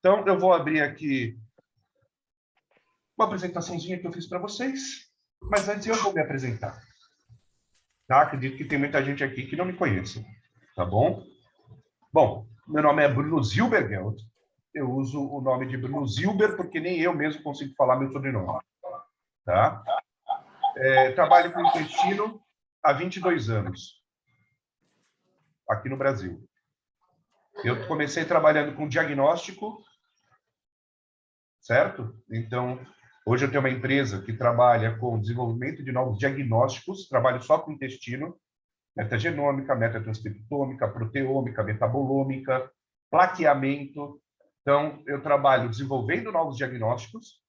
Então, eu vou abrir aqui uma apresentaçãozinha que eu fiz para vocês, mas antes eu vou me apresentar. Tá? Acredito que tem muita gente aqui que não me conhece, tá bom? Bom, meu nome é Bruno Zilbergeld. Eu uso o nome de Bruno Zilber porque nem eu mesmo consigo falar meu sobrenome, tá? Trabalho com intestino há 22 anos, aqui no Brasil. Eu comecei trabalhando com diagnóstico, certo? Então, hoje eu tenho uma empresa que trabalha com desenvolvimento de novos diagnósticos, trabalho só com intestino, metagenômica, metatranscriptômica, proteômica, metabolômica, plaqueamento. Então, eu trabalho desenvolvendo novos diagnósticos.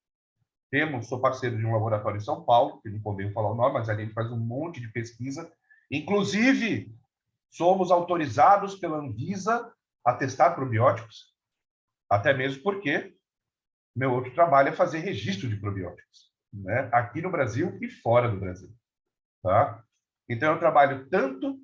Sou parceiro de um laboratório em São Paulo, que não convém falar o nome, mas a gente faz um monte de pesquisa. Inclusive, somos autorizados pela Anvisa a testar probióticos, até mesmo porque meu outro trabalho é fazer registro de probióticos, né? Aqui no Brasil e fora do Brasil. Tá? Então, eu trabalho tanto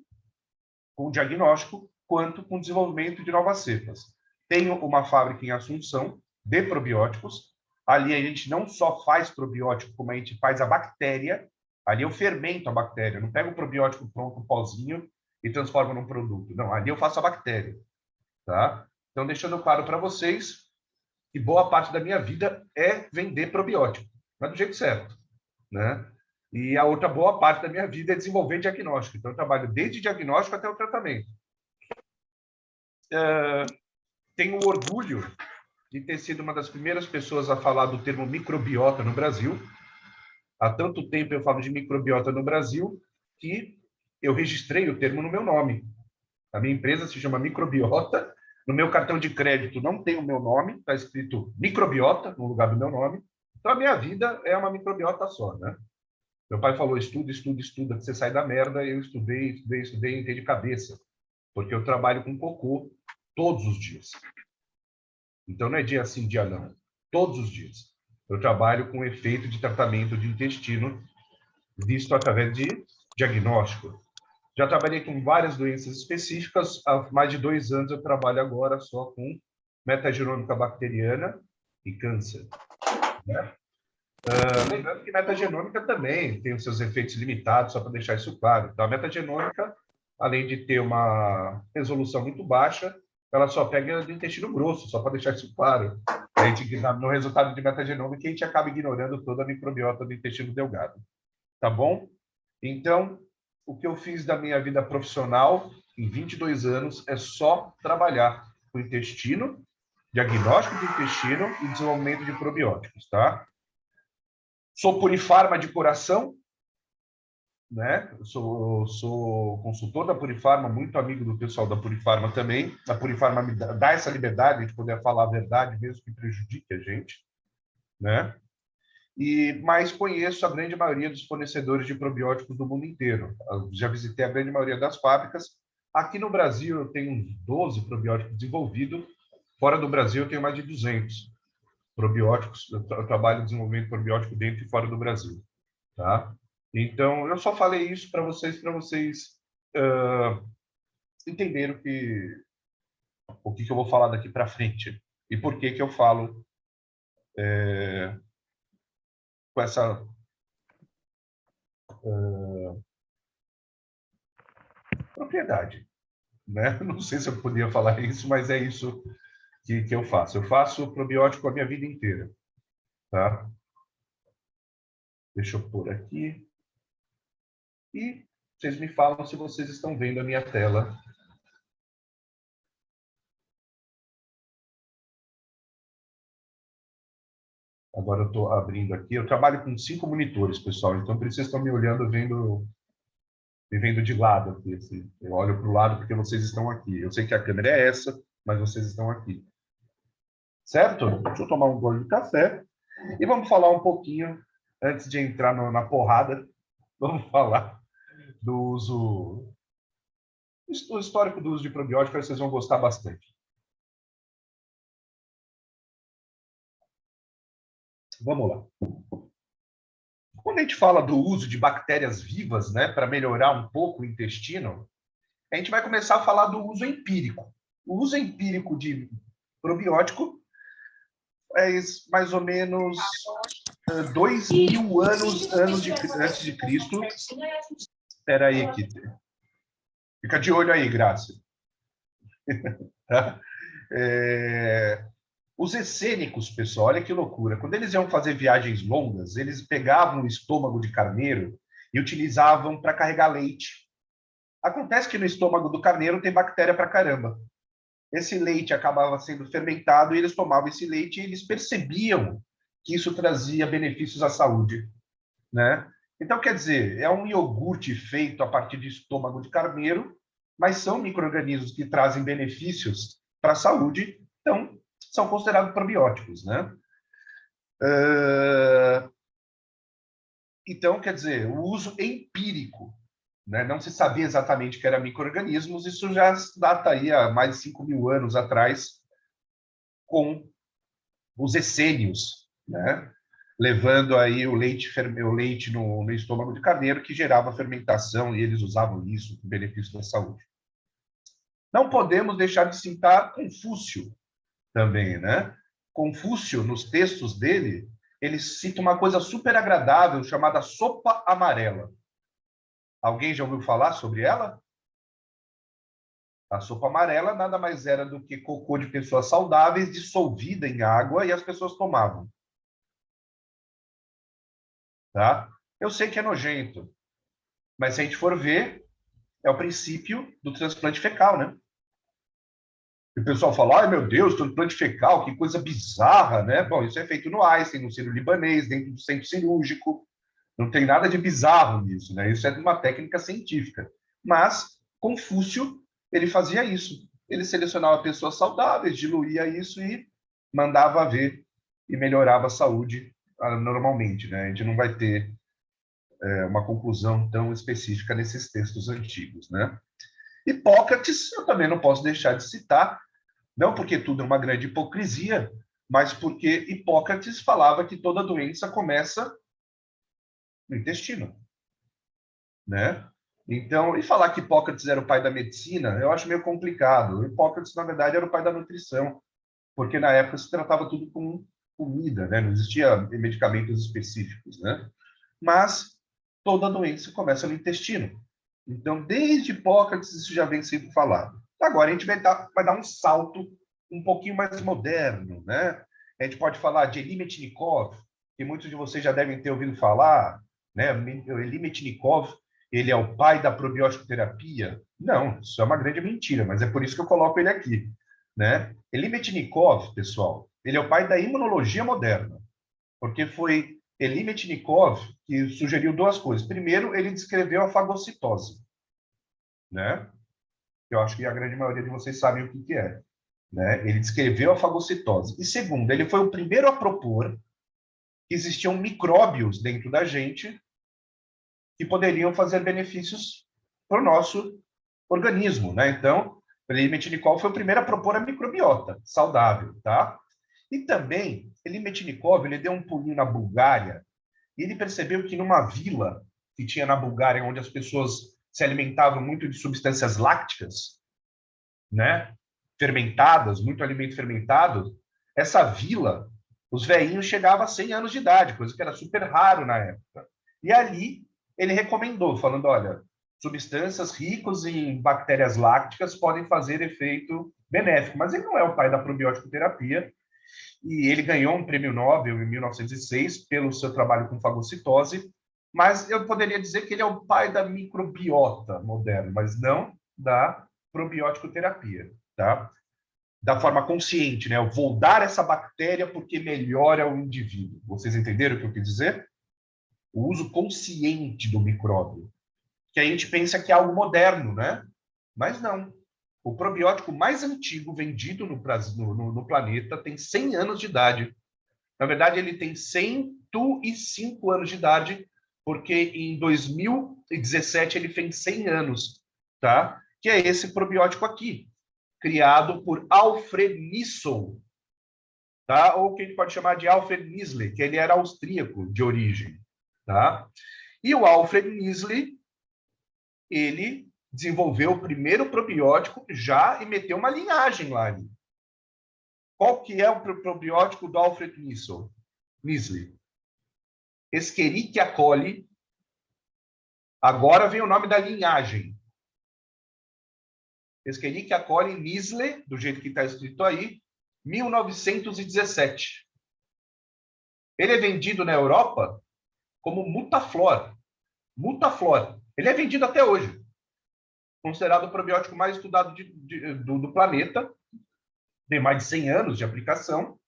com diagnóstico quanto com desenvolvimento de novas cepas. Tenho uma fábrica em Assunção de probióticos. Ali a gente não só faz probiótico, como a gente faz a bactéria. Ali eu fermento a bactéria. Eu não pego o probiótico pronto, pozinho, e transformo num produto. Não, ali eu faço a bactéria. Tá? Então, deixando claro para vocês que boa parte da minha vida é vender probiótico, mas do jeito certo, né? E a outra boa parte da minha vida é desenvolver diagnóstico. Então, eu trabalho desde diagnóstico até o tratamento. Tenho orgulho de ter sido uma das primeiras pessoas a falar do termo microbiota no Brasil. Há tanto tempo eu falo de microbiota no Brasil que eu registrei o termo no meu nome. A minha empresa se chama Microbiota. No meu cartão de crédito não tem o meu nome, está escrito microbiota no lugar do meu nome. Então, a minha vida é uma microbiota só, né? Meu pai falou, estuda, estuda, estuda, que você sai da merda. Eu estudei, estudei, estudei, entrei de cabeça. Porque eu trabalho com cocô todos os dias. Então, não é dia sim, dia não. Todos os dias. Eu trabalho com efeito de tratamento de intestino visto através de diagnóstico. Já trabalhei com várias doenças específicas. Há mais de 2 anos eu trabalho agora só com metagenômica bacteriana e câncer. Né? Lembrando que metagenômica também tem os seus efeitos limitados, só para deixar isso claro. Então, a metagenômica, além de ter uma resolução muito baixa, ela só pega do intestino grosso, só para deixar isso claro. A gente, no resultado de metagenômica, a gente acaba ignorando toda a microbiota do intestino delgado. Tá bom? Então, o que eu fiz da minha vida profissional em 22 anos é só trabalhar com intestino, diagnóstico de intestino e desenvolvimento de probióticos, tá? Sou Purifarma de coração, né? Sou consultor da Purifarma, muito amigo do pessoal da Purifarma também. A Purifarma me dá essa liberdade de poder falar a verdade, mesmo que prejudique a gente, né? Mas conheço a grande maioria dos fornecedores de probióticos do mundo inteiro. Eu já visitei a grande maioria das fábricas. Aqui no Brasil, eu tenho uns 12 probióticos desenvolvidos. Fora do Brasil, eu tenho mais de 200 probióticos. Eu trabalho desenvolvendo probiótico dentro e fora do Brasil. Tá? Então, eu só falei isso para vocês entenderem o que eu vou falar daqui para frente e por que eu falo com essa propriedade. Né? Não sei se eu podia falar isso, mas é isso que eu faço. Eu faço probiótico a minha vida inteira. Tá? Deixa eu pôr aqui. E vocês me falam se vocês estão vendo a minha tela. Agora eu estou abrindo aqui. Eu trabalho com 5 monitores, pessoal. Então, por isso vocês estão me olhando, me vendo de lado aqui. Assim. Eu olho para o lado porque vocês estão aqui. Eu sei que a câmera é essa, mas vocês estão aqui. Certo? Deixa eu tomar um gole de café. E vamos falar um pouquinho, antes de entrar na porrada, vamos falar do uso, o histórico do uso de probiótico, vocês vão gostar bastante. Vamos lá. Quando a gente fala do uso de bactérias vivas, né, para melhorar um pouco o intestino, a gente vai começar a falar do uso empírico. O uso empírico de probiótico mais ou menos 2.000 anos antes de Cristo. Espera aí, que fica de olho aí, Graça. Os essênicos, pessoal, olha que loucura. Quando eles iam fazer viagens longas, eles pegavam o estômago de carneiro e utilizavam para carregar leite. Acontece que no estômago do carneiro tem bactéria pra caramba. Esse leite acabava sendo fermentado e eles tomavam esse leite e eles percebiam que isso trazia benefícios à saúde, né? Então, quer dizer, é um iogurte feito a partir de estômago de carneiro, mas são micro-organismos que trazem benefícios para a saúde, então são considerados probióticos, né? Então, quer dizer, o uso empírico, né? Não se sabia exatamente que eram micro-organismos, isso já data aí há mais de 5.000 anos atrás, com os essênios, né? Levando aí o leite no estômago de carneiro, que gerava fermentação, e eles usavam isso com benefício da saúde. Não podemos deixar de citar Confúcio também, né? Confúcio, nos textos dele, ele cita uma coisa super agradável chamada sopa amarela. Alguém já ouviu falar sobre ela? A sopa amarela nada mais era do que cocô de pessoas saudáveis dissolvida em água e as pessoas tomavam. Tá? Eu sei que é nojento, mas se a gente for ver, é o princípio do transplante fecal, né? E o pessoal fala, ai meu Deus, transplante fecal, que coisa bizarra, né? Bom, isso é feito no Einstein, no Sírio-Libanês, dentro do centro cirúrgico. Não tem nada de bizarro nisso, né? Isso é uma técnica científica. Mas Confúcio, ele fazia isso. Ele selecionava pessoas saudáveis, diluía isso e mandava ver e melhorava a saúde normalmente, né? A gente não vai ter uma conclusão tão específica nesses textos antigos, né? Hipócrates, eu também não posso deixar de citar, não porque tudo é uma grande hipocrisia, mas porque Hipócrates falava que toda doença começa no intestino, né? Então, e falar que Hipócrates era o pai da medicina, eu acho meio complicado. Hipócrates, na verdade, era o pai da nutrição, porque na época se tratava tudo com comida, né? Não existia medicamentos específicos, né? Mas toda doença começa no intestino. Então, desde Hipócrates, isso já vem sendo falado. Agora, a gente vai dar um salto um pouquinho mais moderno, né? A gente pode falar de Elie Metchnikoff, que muitos de vocês já devem ter ouvido falar, né? Elie Metchnikoff, ele é o pai da probiótico terapia? Não, isso é uma grande mentira, mas é por isso que eu coloco ele aqui, né? Elie Metchnikoff, pessoal, ele é o pai da imunologia moderna, porque foi Elie Metchnikoff que sugeriu duas coisas. Primeiro, ele descreveu a fagocitose, né? Eu acho que a grande maioria de vocês sabem o que é, né? Ele descreveu a fagocitose. E segundo, ele foi o primeiro a propor que existiam micróbios dentro da gente que poderiam fazer benefícios para o nosso organismo, né? Então, Elie Metchnikoff foi o primeiro a propor a microbiota saudável, tá? E também, Elie Metchnikoff, ele deu um pulinho na Bulgária e ele percebeu que numa vila que tinha na Bulgária, onde as pessoas se alimentavam muito de substâncias lácticas, né? Fermentadas, muito alimento fermentado, essa vila, os velhinhos chegavam a 100 anos de idade, coisa que era super raro na época. E ali ele recomendou, falando, olha, substâncias ricas em bactérias lácticas podem fazer efeito benéfico, mas ele não é o pai da probiótico terapia, e ele ganhou um prêmio Nobel em 1906 pelo seu trabalho com fagocitose, mas eu poderia dizer que ele é o pai da microbiota moderna, mas não da probiótico terapia, tá? Da forma consciente, né? Eu vou dar essa bactéria porque melhora o indivíduo. Vocês entenderam o que eu quis dizer? O uso consciente do micróbio. Que a gente pensa que é algo moderno, né? Mas não. O probiótico mais antigo vendido no planeta tem 100 anos de idade. Na verdade, ele tem 105 anos de idade, porque em 2017 ele fez 100 anos, tá? Que é esse probiótico aqui, criado por Alfred Nissl, tá? Ou que a gente pode chamar de Alfred Nissl, que ele era austríaco de origem, tá? E o Alfred Nissl, ele desenvolveu o primeiro probiótico já e meteu uma linhagem lá ali. Qual que é o probiótico do Alfred Nisle? Escherichia coli. Agora vem o nome da linhagem. Escherichia coli Nisle, do jeito que está escrito aí, 1917. Ele é vendido na Europa como Mutaflor. Mutaflor. Ele é vendido até hoje. Considerado o probiótico mais estudado do planeta. Tem mais de 100 anos de aplicação.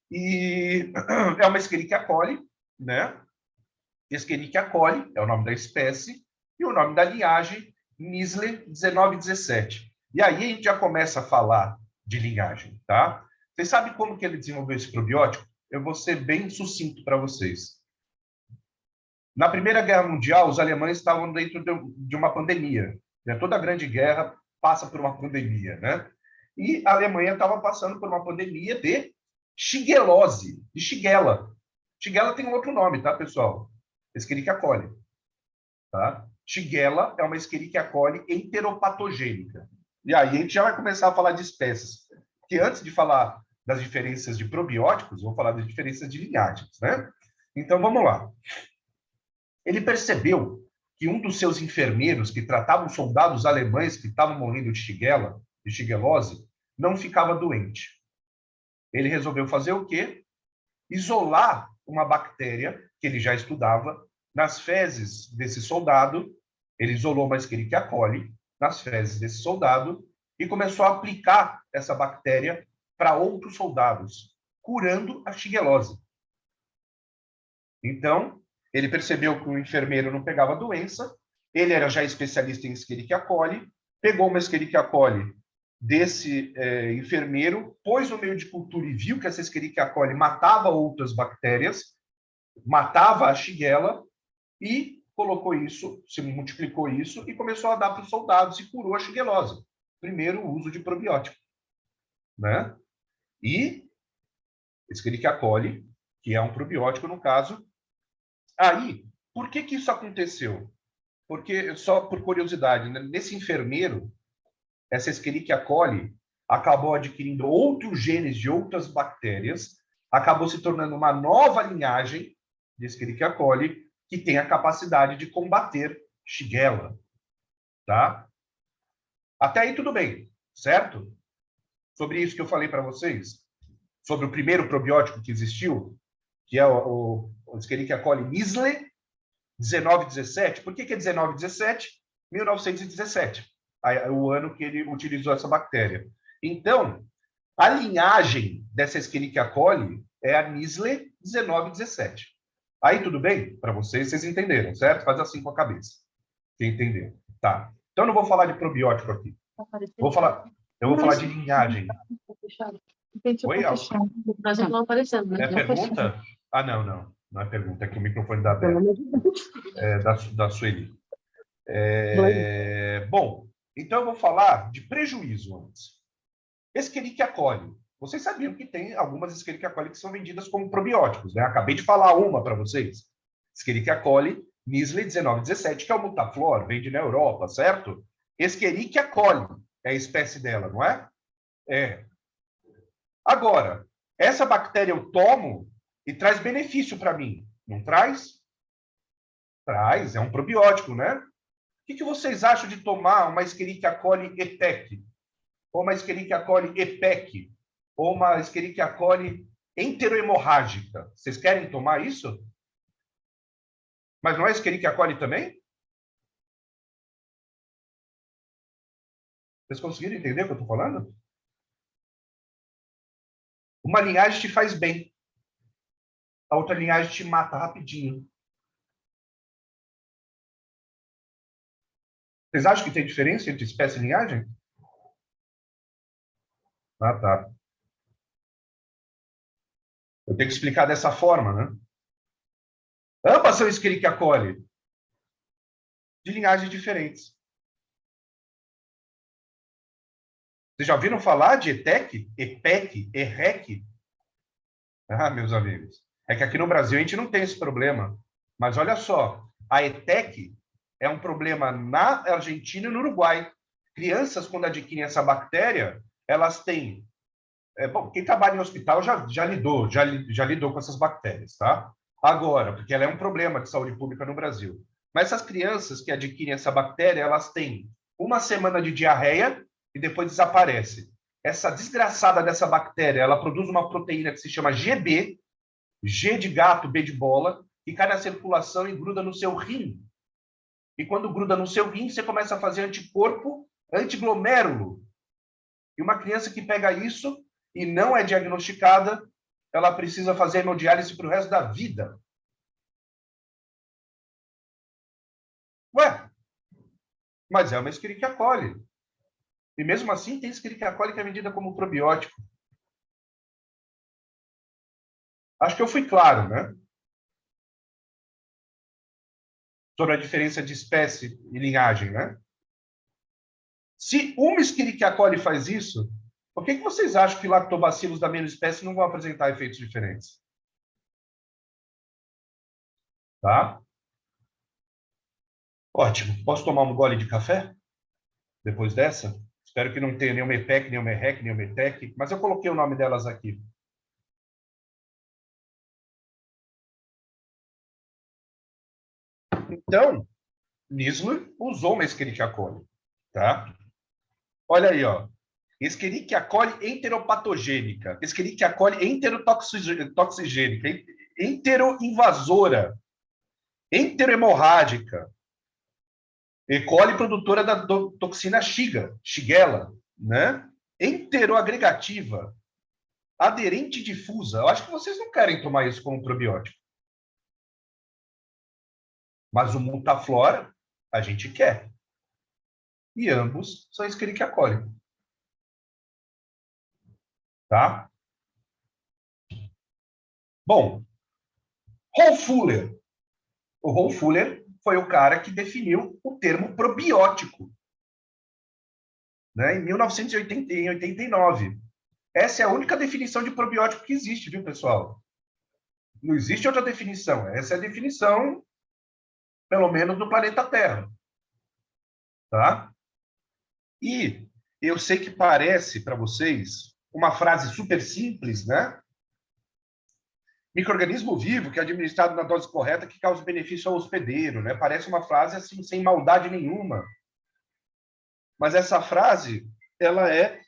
E é uma Escherichia coli, né? Escherichia coli é o nome da espécie e o nome da linhagem, Nisle 1917. E aí a gente já começa a falar de linhagem, tá? Vocês sabem como que ele desenvolveu esse probiótico? Eu vou ser bem sucinto para vocês. Na Primeira Guerra Mundial, os alemães estavam dentro de uma pandemia. Né? Toda grande guerra passa por uma pandemia, né? E a Alemanha estava passando por uma pandemia de shigelose, de Shigella. Shigella tem um outro nome, tá, pessoal? Escherichia coli. Tá? Shigella é uma Escherichia coli enteropatogênica. E aí a gente já vai começar a falar de espécies. Porque antes de falar das diferenças de probióticos, vou falar das diferenças de linhagens, né? Então, vamos lá. Ele percebeu que um dos seus enfermeiros que tratavam soldados alemães que estavam morrendo de Shigella, de shigelose, não ficava doente. Ele resolveu fazer o quê? Isolar uma bactéria que ele já estudava nas fezes desse soldado. Ele isolou uma Escherichia coli nas fezes desse soldado e começou a aplicar essa bactéria para outros soldados, curando a shigelose. Então, ele percebeu que o enfermeiro não pegava doença, ele era já especialista em Escherichia coli, pegou uma Escherichia coli desse enfermeiro, pôs no meio de cultura e viu que essa Escherichia coli matava outras bactérias, matava a Shigella e colocou isso, se multiplicou isso e começou a dar para os soldados e curou a shigelose. Primeiro, o uso de probiótico, né? E Escherichia coli, que é um probiótico no caso. Aí, por que que isso aconteceu? Porque, só por curiosidade, né? Nesse enfermeiro, essa Escherichia coli acabou adquirindo outros genes de outras bactérias, acabou se tornando uma nova linhagem de Escherichia coli que tem a capacidade de combater Shigella, tá? Até aí tudo bem, certo? Sobre isso que eu falei para vocês, sobre o primeiro probiótico que existiu, que é o Escherichia coli Nisle 1917. Por que é 1917? 1917. O ano que ele utilizou essa bactéria. Então, a linhagem dessa Escherichia coli é a Nisle 1917. Aí tudo bem? Para vocês, vocês entenderam, certo? Faz assim com a cabeça. Quem entendeu? Tá. Então, eu não vou falar de probiótico aqui. Eu vou falar de linhagem. Oi, Mas não aparecendo, né? É pergunta? Ah, não. Não é pergunta, é que o microfone está aberto. É da Sueli. Bom, então eu vou falar de prejuízo antes. Escherichia coli. Vocês sabiam que tem algumas Escherichia coli que são vendidas como probióticos, né? Acabei de falar uma para vocês. Escherichia coli Nisle 1917, que é o Mutaflor, vende na Europa, certo? Escherichia coli é a espécie dela, não é? É. Agora, essa bactéria eu tomo e traz benefício para mim. Não traz? Traz, é um probiótico, né? O que vocês acham de tomar uma Escherichia coli ETEC? Ou uma Escherichia coli EPEC? Ou uma Escherichia coli enterohemorrágica? Vocês querem tomar isso? Mas não é Escherichia coli também? Vocês conseguiram entender o que eu estou falando? Uma linhagem te faz bem. A outra linhagem te mata rapidinho. Vocês acham que tem diferença entre espécie e linhagem? Ah, tá. Eu tenho que explicar dessa forma, né? Ambas são Escherichia coli, de linhagens diferentes. Vocês já ouviram falar de ETEC, EPEC, EREC? Ah, meus amigos. É que aqui no Brasil a gente não tem esse problema. Mas olha só, a ETEC é um problema na Argentina e no Uruguai. Crianças, quando adquirem essa bactéria, elas têm Bom, quem trabalha em hospital já lidou com essas bactérias, tá? Agora, porque ela é um problema de saúde pública no Brasil. Mas essas crianças que adquirem essa bactéria, elas têm uma semana de diarreia e depois desaparece. Essa desgraçada dessa bactéria, ela produz uma proteína que se chama GB, G de gato, B de bola, que cai na circulação e gruda no seu rim. E quando gruda no seu rim, você começa a fazer anticorpo, antiglomérulo. E uma criança que pega isso e não é diagnosticada, ela precisa fazer hemodiálise para o resto da vida. Ué, mas é uma Escherichia coli. E mesmo assim tem Escherichia coli que é vendida como probiótico. Acho que eu fui claro, né? Sobre a diferença de espécie e linhagem, né? Se uma Escherichia coli faz isso, por que vocês acham que lactobacilos da mesma espécie não vão apresentar efeitos diferentes? Tá? Ótimo. Posso tomar um gole de café depois dessa? Espero que não tenha nenhuma EPEC, nenhuma EREC, nenhuma ETEC, mas eu coloquei o nome delas aqui. Então, Nisler usou uma Escherichia coli, tá? Olha aí, ó. Escherichia coli enteropatogênica, Escherichia coli enterotoxigênica, enteroinvasora, enterohemorrágica, E. coli produtora da toxina Shigella, né? Enteroagregativa, aderente difusa. Eu acho que vocês não querem tomar isso como probiótico. Mas o Mutaflora, a gente quer. E ambos são Escherichia coli. Tá? Bom, Hohlfuller. O Hohlfuller foi o cara que definiu o termo probiótico, né, em 1989. Essa é a única definição de probiótico que existe, viu, pessoal? Não existe outra definição. Essa é a definição, pelo menos, do planeta Terra. Tá? E eu sei que parece para vocês uma frase super simples, né? Microorganismo vivo que é administrado na dose correta que causa benefício ao hospedeiro, né? Parece uma frase assim sem maldade nenhuma. Mas essa frase, ela é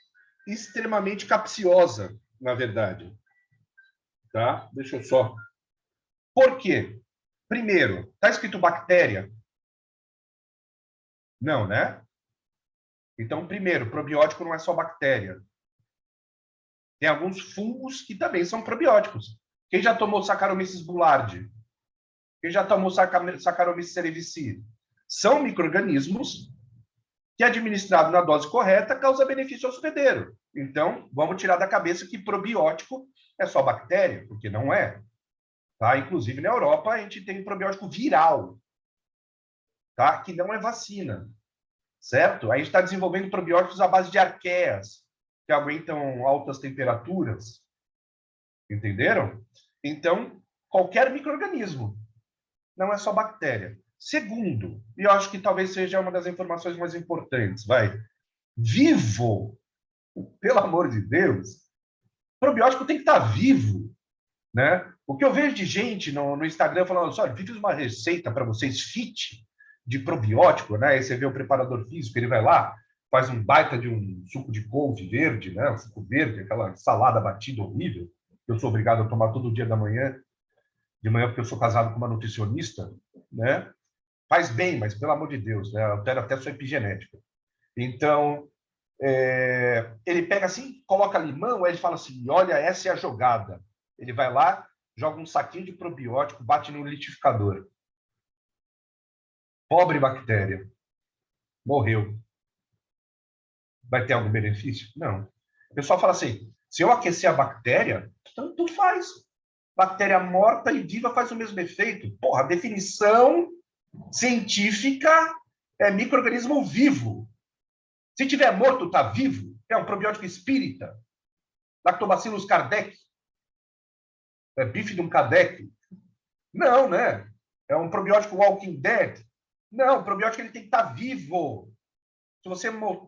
extremamente capciosa, na verdade. Tá? Deixa eu só. Por quê? Primeiro, está escrito bactéria? Não, né? Então, primeiro, probiótico não é só bactéria. Tem alguns fungos que também são probióticos. Quem já tomou Saccharomyces boulardii? Quem já tomou Saccharomyces cerevisiae? São micro-organismos que, administrado na dose correta, causa benefício ao hospedeiro. Então, vamos tirar da cabeça que probiótico é só bactéria, porque não é. Tá? Inclusive, na Europa, a gente tem probiótico viral, tá? Que não é vacina, certo? A gente está desenvolvendo probióticos à base de arqueias, que aguentam altas temperaturas. Entenderam? Então, qualquer micro-organismo, não é só bactéria. Segundo, e eu acho que talvez seja uma das informações mais importantes, vivo, pelo amor de Deus, probiótico tem que estar vivo, né? O que eu vejo de gente no Instagram falando assim, olha, fiz uma receita para vocês fit de probiótico, né? Aí você vê o preparador físico, ele vai lá, faz um baita de um suco de couve verde, né? Um suco verde, aquela salada batida horrível, que eu sou obrigado a tomar todo dia de manhã porque eu sou casado com uma nutricionista, né? Faz bem, mas pelo amor de Deus, né? Altera até a sua epigenética. Então, ele pega assim, coloca limão, aí ele fala assim, olha, essa é a jogada. Ele vai lá, joga um saquinho de probiótico, bate no liquidificador. Pobre bactéria. Morreu. Vai ter algum benefício? Não. O pessoal fala assim, se eu aquecer a bactéria, tanto faz. Bactéria morta e viva faz o mesmo efeito. Porra, a definição científica é micro-organismo vivo. Se tiver morto, está vivo. É um probiótico espírita. Lactobacillus kardec. É Bifidum kardec. Não, né? É um probiótico Walking Dead. Não, o probiótico ele tem que estar vivo.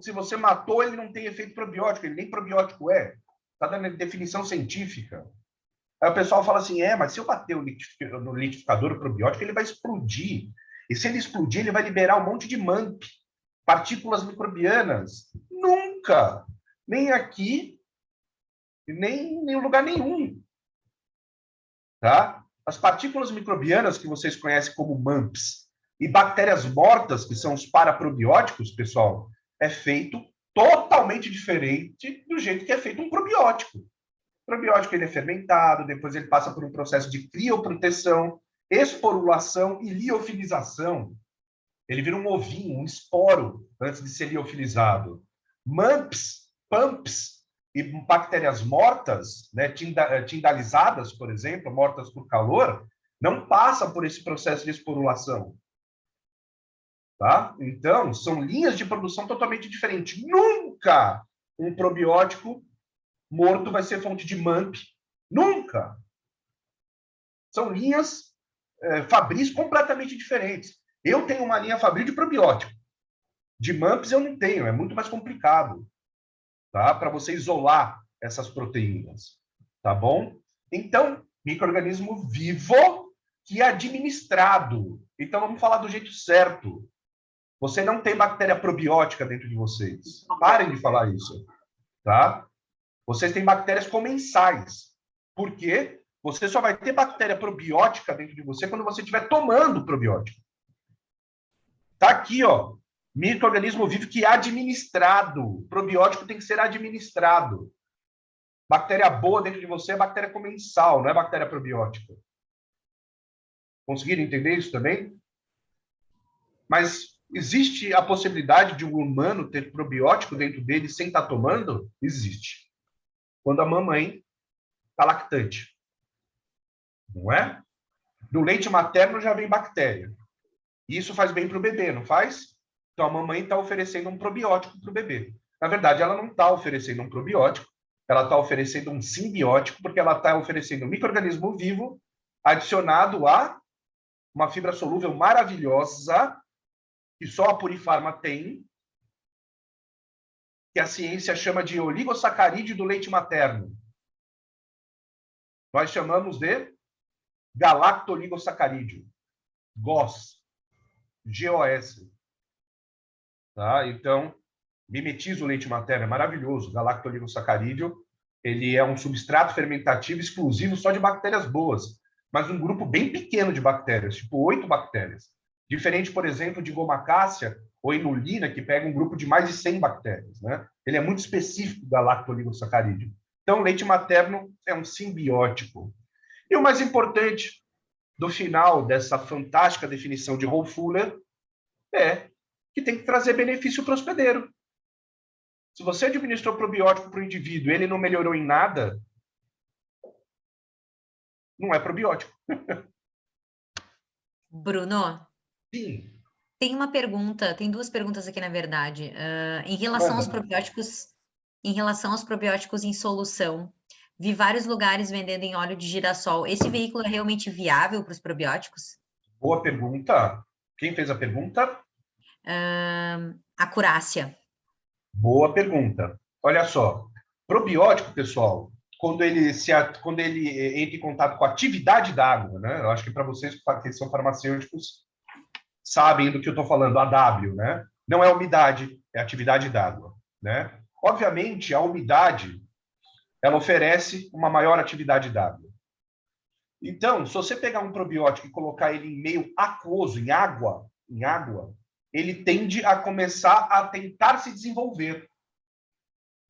Se você matou, ele não tem efeito probiótico. Ele nem probiótico é. Está dando definição científica. Aí o pessoal fala assim, mas se eu bater no liquidificador o probiótico, ele vai explodir. E se ele explodir, ele vai liberar um monte de MAMP, partículas microbianas. Nunca! Nem aqui, nem em lugar nenhum. Tá? As partículas microbianas que vocês conhecem como MAMPs e bactérias mortas, que são os paraprobióticos, pessoal, é feito totalmente diferente do jeito que é feito um probiótico. O probiótico ele é fermentado, depois ele passa por um processo de crioproteção, esporulação e liofilização. Ele vira um ovinho, um esporo, antes de ser liofilizado. MAMPs, PAMPs e bactérias mortas, né, tindalizadas, por exemplo, mortas por calor, não passam por esse processo de esporulação. Tá? Então, são linhas de produção totalmente diferentes. Nunca um probiótico morto vai ser fonte de MAMP. Nunca! São linhas fabris completamente diferentes. Eu tenho uma linha fabril de probiótico. De MAMPs eu não tenho, é muito mais complicado, tá? Para você isolar essas proteínas, tá bom? Então, micro-organismo vivo que é administrado. Então, vamos falar do jeito certo. Você não tem bactéria probiótica dentro de vocês. Parem de falar isso, tá? Vocês têm bactérias comensais. Por quê? Você só vai ter bactéria probiótica dentro de você quando você estiver tomando probiótico. Tá aqui, ó. Micro-organismo vivo que é administrado. Probiótico tem que ser administrado. Bactéria boa dentro de você é bactéria comensal, não é bactéria probiótica. Conseguiram entender isso também? Mas existe a possibilidade de um humano ter probiótico dentro dele sem estar tomando? Existe. Quando a mamãe está lactante. Não é? No leite materno já vem bactéria. E isso faz bem para o bebê, não faz? Então a mamãe está oferecendo um probiótico para o bebê. Na verdade, ela não está oferecendo um probiótico, ela está oferecendo um simbiótico, porque ela está oferecendo um micro-organismo vivo adicionado a uma fibra solúvel maravilhosa, que só a Purifarma tem, que a ciência chama de oligosacarídeo do leite materno. Nós chamamos de galactoligosacarídeo. GOS. GOS. Tá? Então, mimetiza o leite materno, é maravilhoso. Galactoligosacarídeo, ele é um substrato fermentativo exclusivo só de bactérias boas, mas um grupo bem pequeno de bactérias, tipo 8 bactérias. Diferente, por exemplo, de gomacácea ou inulina, que pega um grupo de mais de 100 bactérias. Né? Ele é muito específico da lactoligosacarídeo. Então, o leite materno é um simbiótico. E o mais importante do final dessa fantástica definição de Hohlfuller é que tem que trazer benefício para o hospedeiro. Se você administrou probiótico para o indivíduo e ele não melhorou em nada, não é probiótico. Bruno, Sim. tem uma pergunta, tem duas perguntas aqui, na verdade. Em relação aos probióticos, em solução, vi vários lugares vendendo em óleo de girassol. Esse veículo é realmente viável para os probióticos? Boa pergunta. Quem fez a pergunta? Acurácia. Boa pergunta. Olha só, probiótico, pessoal, quando ele entra em contato com a atividade da água, né? Eu acho que para vocês que são farmacêuticos sabem do que eu estou falando, a W, né? Não é umidade, é atividade d'água, né? Obviamente, a umidade ela oferece uma maior atividade d'água. Então, se você pegar um probiótico e colocar ele em meio aquoso, em água, ele tende a começar a tentar se desenvolver.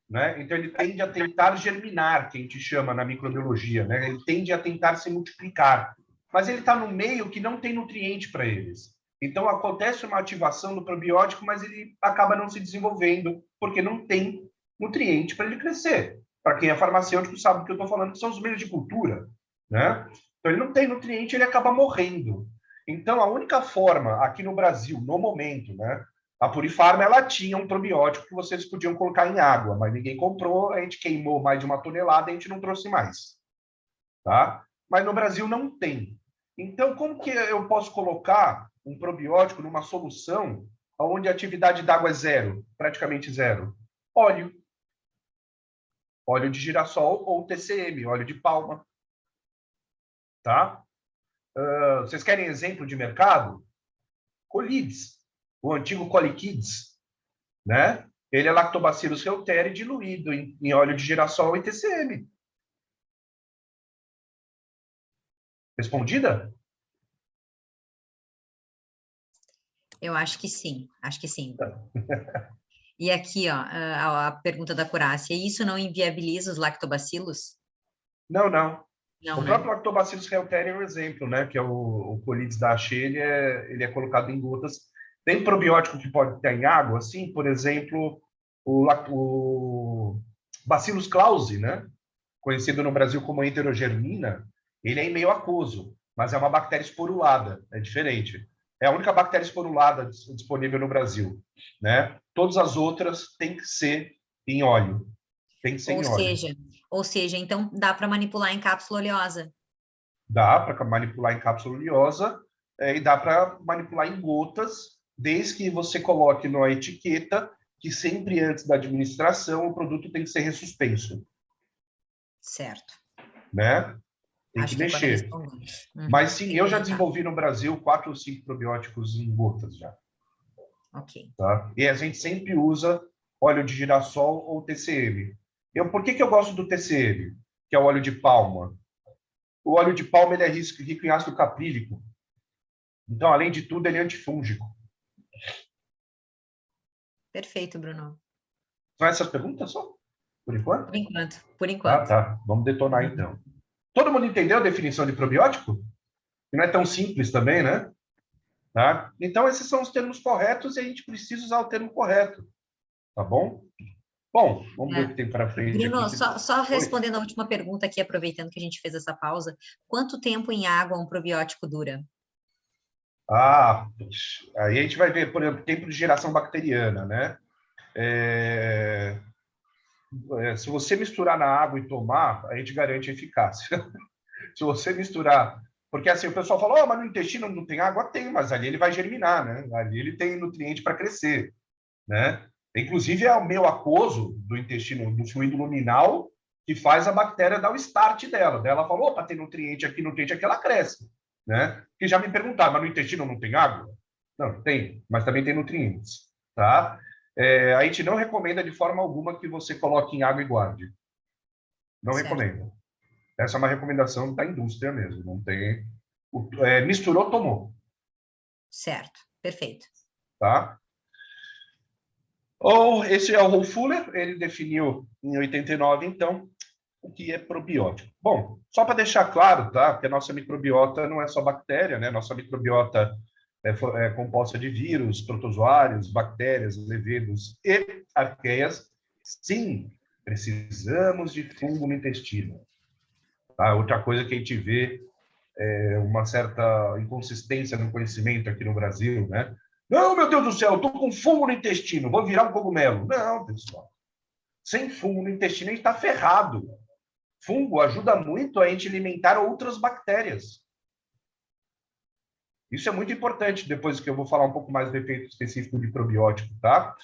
Né? Então, ele tende a tentar germinar, que a gente chama na microbiologia. Né? Ele tende a tentar se multiplicar. Mas ele está no meio que não tem nutriente para eles. Então, acontece uma ativação do probiótico, mas ele acaba não se desenvolvendo, porque não tem nutriente para ele crescer. Para quem é farmacêutico sabe do que eu estou falando, que são os meios de cultura. Né? Então, ele não tem nutriente, ele acaba morrendo. Então, a única forma, aqui no Brasil, no momento, né, a Purifarma, ela tinha um probiótico que vocês podiam colocar em água, mas ninguém comprou, a gente queimou mais de 1 tonelada, a gente não trouxe mais. Tá? Mas no Brasil não tem. Então, como que eu posso colocar um probiótico numa solução onde a atividade d'água é zero, praticamente zero? Óleo. óleo de girassol ou TCM, óleo de palma. Tá? Vocês querem exemplo de mercado? Colides, o antigo Colikids, né? Ele é Lactobacillus reuteri diluído em óleo de girassol e TCM. Respondida? Eu acho que sim, E aqui, ó, a pergunta da Curácia, isso não inviabiliza os lactobacilos? Não, não. Não, O né? próprio Lactobacillus reuteri é um exemplo, né? Que é o Colides da Axê, ele é colocado em gotas. Tem probiótico que pode ter em água, assim, por exemplo, o Bacillus clausi, né? Conhecido no Brasil como heterogermina, ele é em meio aquoso, mas é uma bactéria esporulada, é diferente. É a única bactéria esporulada disponível no Brasil, né? Todas as outras têm que ser em óleo. Tem que ser Ou em óleo. seja, então dá para manipular em cápsula oleosa. Dá para manipular em cápsula oleosa e dá para manipular em gotas, desde que você coloque na etiqueta que sempre antes da administração o produto tem que ser ressuspenso. Certo. Né? Tem Acho que que pode mexer. responder. Mas sim, Tem que eu já meditar. desenvolvi no Brasil 4 ou 5 probióticos em gotas já. Ok. Tá? E a gente sempre usa óleo de girassol ou TCM. Por que eu gosto do TCM, que é o óleo de palma? O óleo de palma ele é rico em ácido caprílico. Então, além de tudo, ele é antifúngico. Perfeito, Bruno. São essas perguntas só? Por enquanto? Por enquanto. Tá. Vamos detonar então. Todo mundo entendeu a definição de probiótico? Que não é tão simples também, né? Tá? Então, esses são os termos corretos e a gente precisa usar o termo correto. Tá bom? Bom, vamos ver o que tem para frente Bruno, aqui. só respondendo a última pergunta aqui, aproveitando que a gente fez essa pausa. Quanto tempo em água um probiótico dura? Aí a gente vai ver, por exemplo, tempo de geração bacteriana, né? Se você misturar na água e tomar, a gente garante a eficácia. Se você misturar... Porque assim, o pessoal fala, mas no intestino não tem água? Tem, mas ali ele vai germinar, né? Ali ele tem nutriente para crescer, né? Inclusive, é o meio aquoso do intestino, do fluido luminal, que faz a bactéria dar o start dela. Daí ela falou, tem nutriente aqui, ela cresce, né? Que já me perguntaram, mas no intestino não tem água? Não, tem, mas também tem nutrientes, tá? A gente não recomenda de forma alguma que você coloque em água e guarde. Não recomenda. Essa é uma recomendação da indústria mesmo. Não tem... misturou, tomou. Certo, perfeito. Tá? Esse é o Rolf Fuller, ele definiu em 89, então, o que é probiótico. Bom, só para deixar claro, tá? Que a nossa microbiota não é só bactéria, né? Nossa microbiota é composta de vírus, protozoários, bactérias, levedos e arqueias. Sim, precisamos de fungo no intestino. Tá? Outra coisa que a gente vê é uma certa inconsistência no conhecimento aqui no Brasil, né? Não, meu Deus do céu, eu estou com fungo no intestino, vou virar um cogumelo. Não, pessoal. Sem fungo no intestino, a gente está ferrado. Fungo ajuda muito a gente alimentar outras bactérias. Isso é muito importante, depois que eu vou falar um pouco mais do efeito específico de probiótico, tá?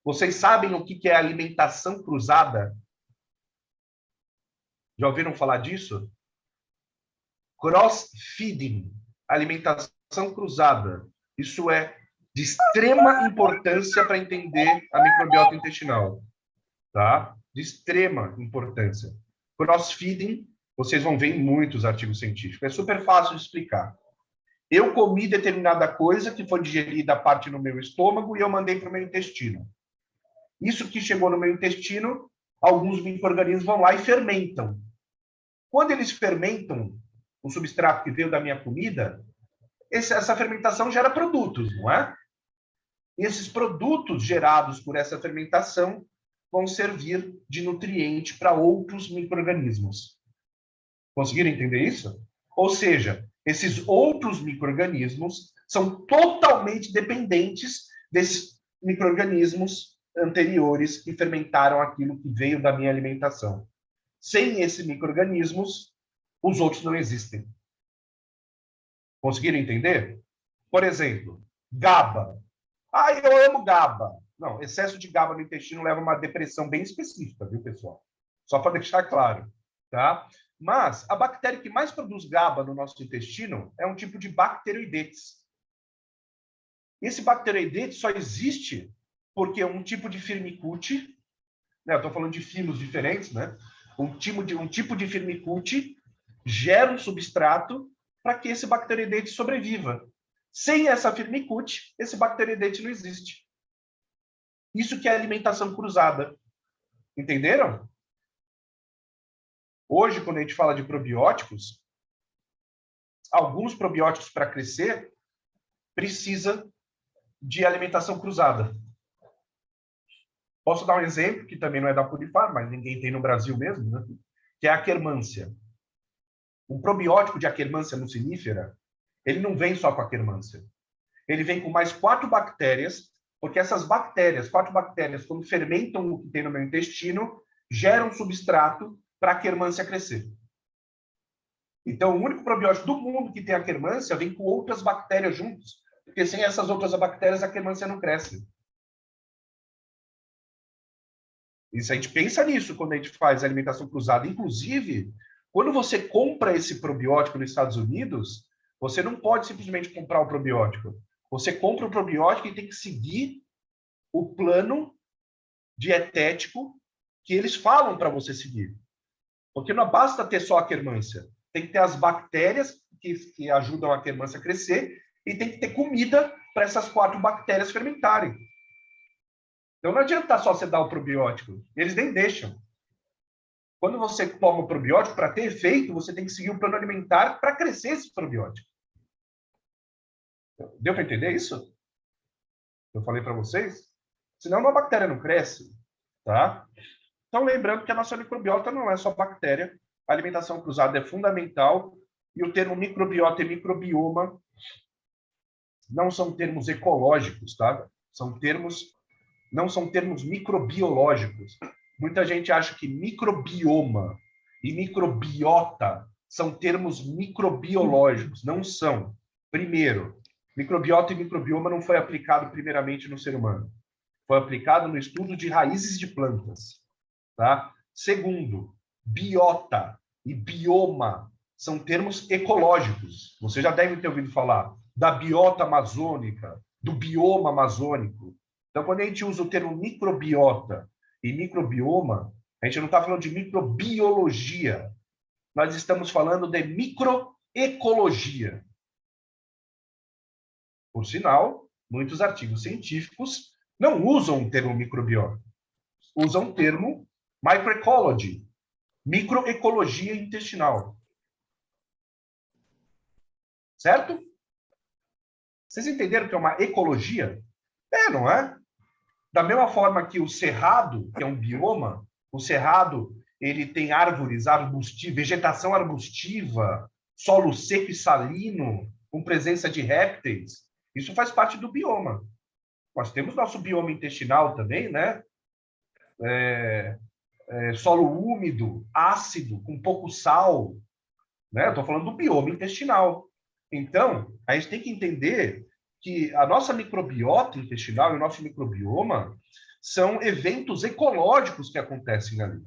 Vocês sabem o que é alimentação cruzada? Já ouviram falar disso? Cross-feeding, alimentação cruzada. Isso é de extrema importância para entender a microbiota intestinal, tá? De extrema importância. Cross-feeding, vocês vão ver em muitos artigos científicos. É super fácil de explicar. Eu comi determinada coisa que foi digerida a parte no meu estômago e eu mandei para o meu intestino. Isso que chegou no meu intestino, alguns micro-organismos vão lá e fermentam. Quando eles fermentam o substrato que veio da minha comida, essa fermentação gera produtos, não é? E esses produtos gerados por essa fermentação vão servir de nutriente para outros micro-organismos. Conseguiram entender isso? Ou seja, esses outros micro-organismos são totalmente dependentes desses micro-organismos anteriores que fermentaram aquilo que veio da minha alimentação. Sem esses micro-organismos, os outros não existem. Conseguiram entender? Por exemplo, GABA. Eu amo GABA. Não, excesso de GABA no intestino leva a uma depressão bem específica, viu, pessoal? Só para deixar claro, tá? Mas a bactéria que mais produz GABA no nosso intestino é um tipo de Bacteroidetes. Esse Bacteroidetes só existe porque um tipo de Firmicute, né? Eu estou falando de filos diferentes, né? Um tipo de Firmicute gera um substrato para que esse Bacteroidetes sobreviva. Sem essa Firmicute, esse Bacteroidetes não existe. Isso que é alimentação cruzada. Entenderam? Hoje, quando a gente fala de probióticos, alguns probióticos para crescer precisa de alimentação cruzada. Posso dar um exemplo, que também não é da Purifarm, mas ninguém tem no Brasil mesmo, né? Que é a Akkermansia. Um probiótico de Akkermansia mucinífera, ele não vem só com a Akkermansia. Ele vem com mais 4 bactérias, porque essas bactérias, 4 bactérias, quando fermentam o que tem no meu intestino, geram substrato para a Akkermansia crescer. Então, o único probiótico do mundo que tem a Akkermansia vem com outras bactérias juntos, porque sem essas outras bactérias a Akkermansia não cresce. Isso a gente pensa nisso quando a gente faz alimentação cruzada. Inclusive, quando você compra esse probiótico nos Estados Unidos, você não pode simplesmente comprar o probiótico. Você compra o probiótico e tem que seguir o plano dietético que eles falam para você seguir. Porque não basta ter só a Akkermansia. Tem que ter as bactérias que ajudam a Akkermansia a crescer e tem que ter comida para essas 4 bactérias fermentarem. Então não adianta só você dar o probiótico. Eles nem deixam. Quando você toma o probiótico, para ter efeito, você tem que seguir o plano alimentar para crescer esse probiótico. Deu para entender isso? Eu falei para vocês? Senão uma bactéria não cresce. Tá? Então, lembrando que a nossa microbiota não é só bactéria. A alimentação cruzada é fundamental. E o termo microbiota e microbioma não são termos ecológicos, tá? Não são termos microbiológicos. Muita gente acha que microbioma e microbiota são termos microbiológicos. Não são. Primeiro, microbiota e microbioma não foi aplicado primeiramente no ser humano. Foi aplicado no estudo de raízes de plantas. Tá? Segundo, biota e bioma são termos ecológicos. Você já deve ter ouvido falar da biota amazônica, do bioma amazônico. Então, quando a gente usa o termo microbiota e microbioma, a gente não está falando de microbiologia. Nós estamos falando de microecologia. Por sinal, muitos artigos científicos não usam o termo microbiota. Usam o termo microecology, microecologia intestinal. Certo? Vocês entenderam o que é uma ecologia? É, não é? Da mesma forma que o cerrado, que é um bioma, o cerrado ele tem árvores, vegetação arbustiva, solo seco e salino, com presença de répteis. Isso faz parte do bioma. Nós temos nosso bioma intestinal também, né? Solo úmido, ácido, com pouco sal. Né? Eu estou falando do bioma intestinal. Então, a gente tem que entender que a nossa microbiota intestinal e o nosso microbioma são eventos ecológicos que acontecem ali.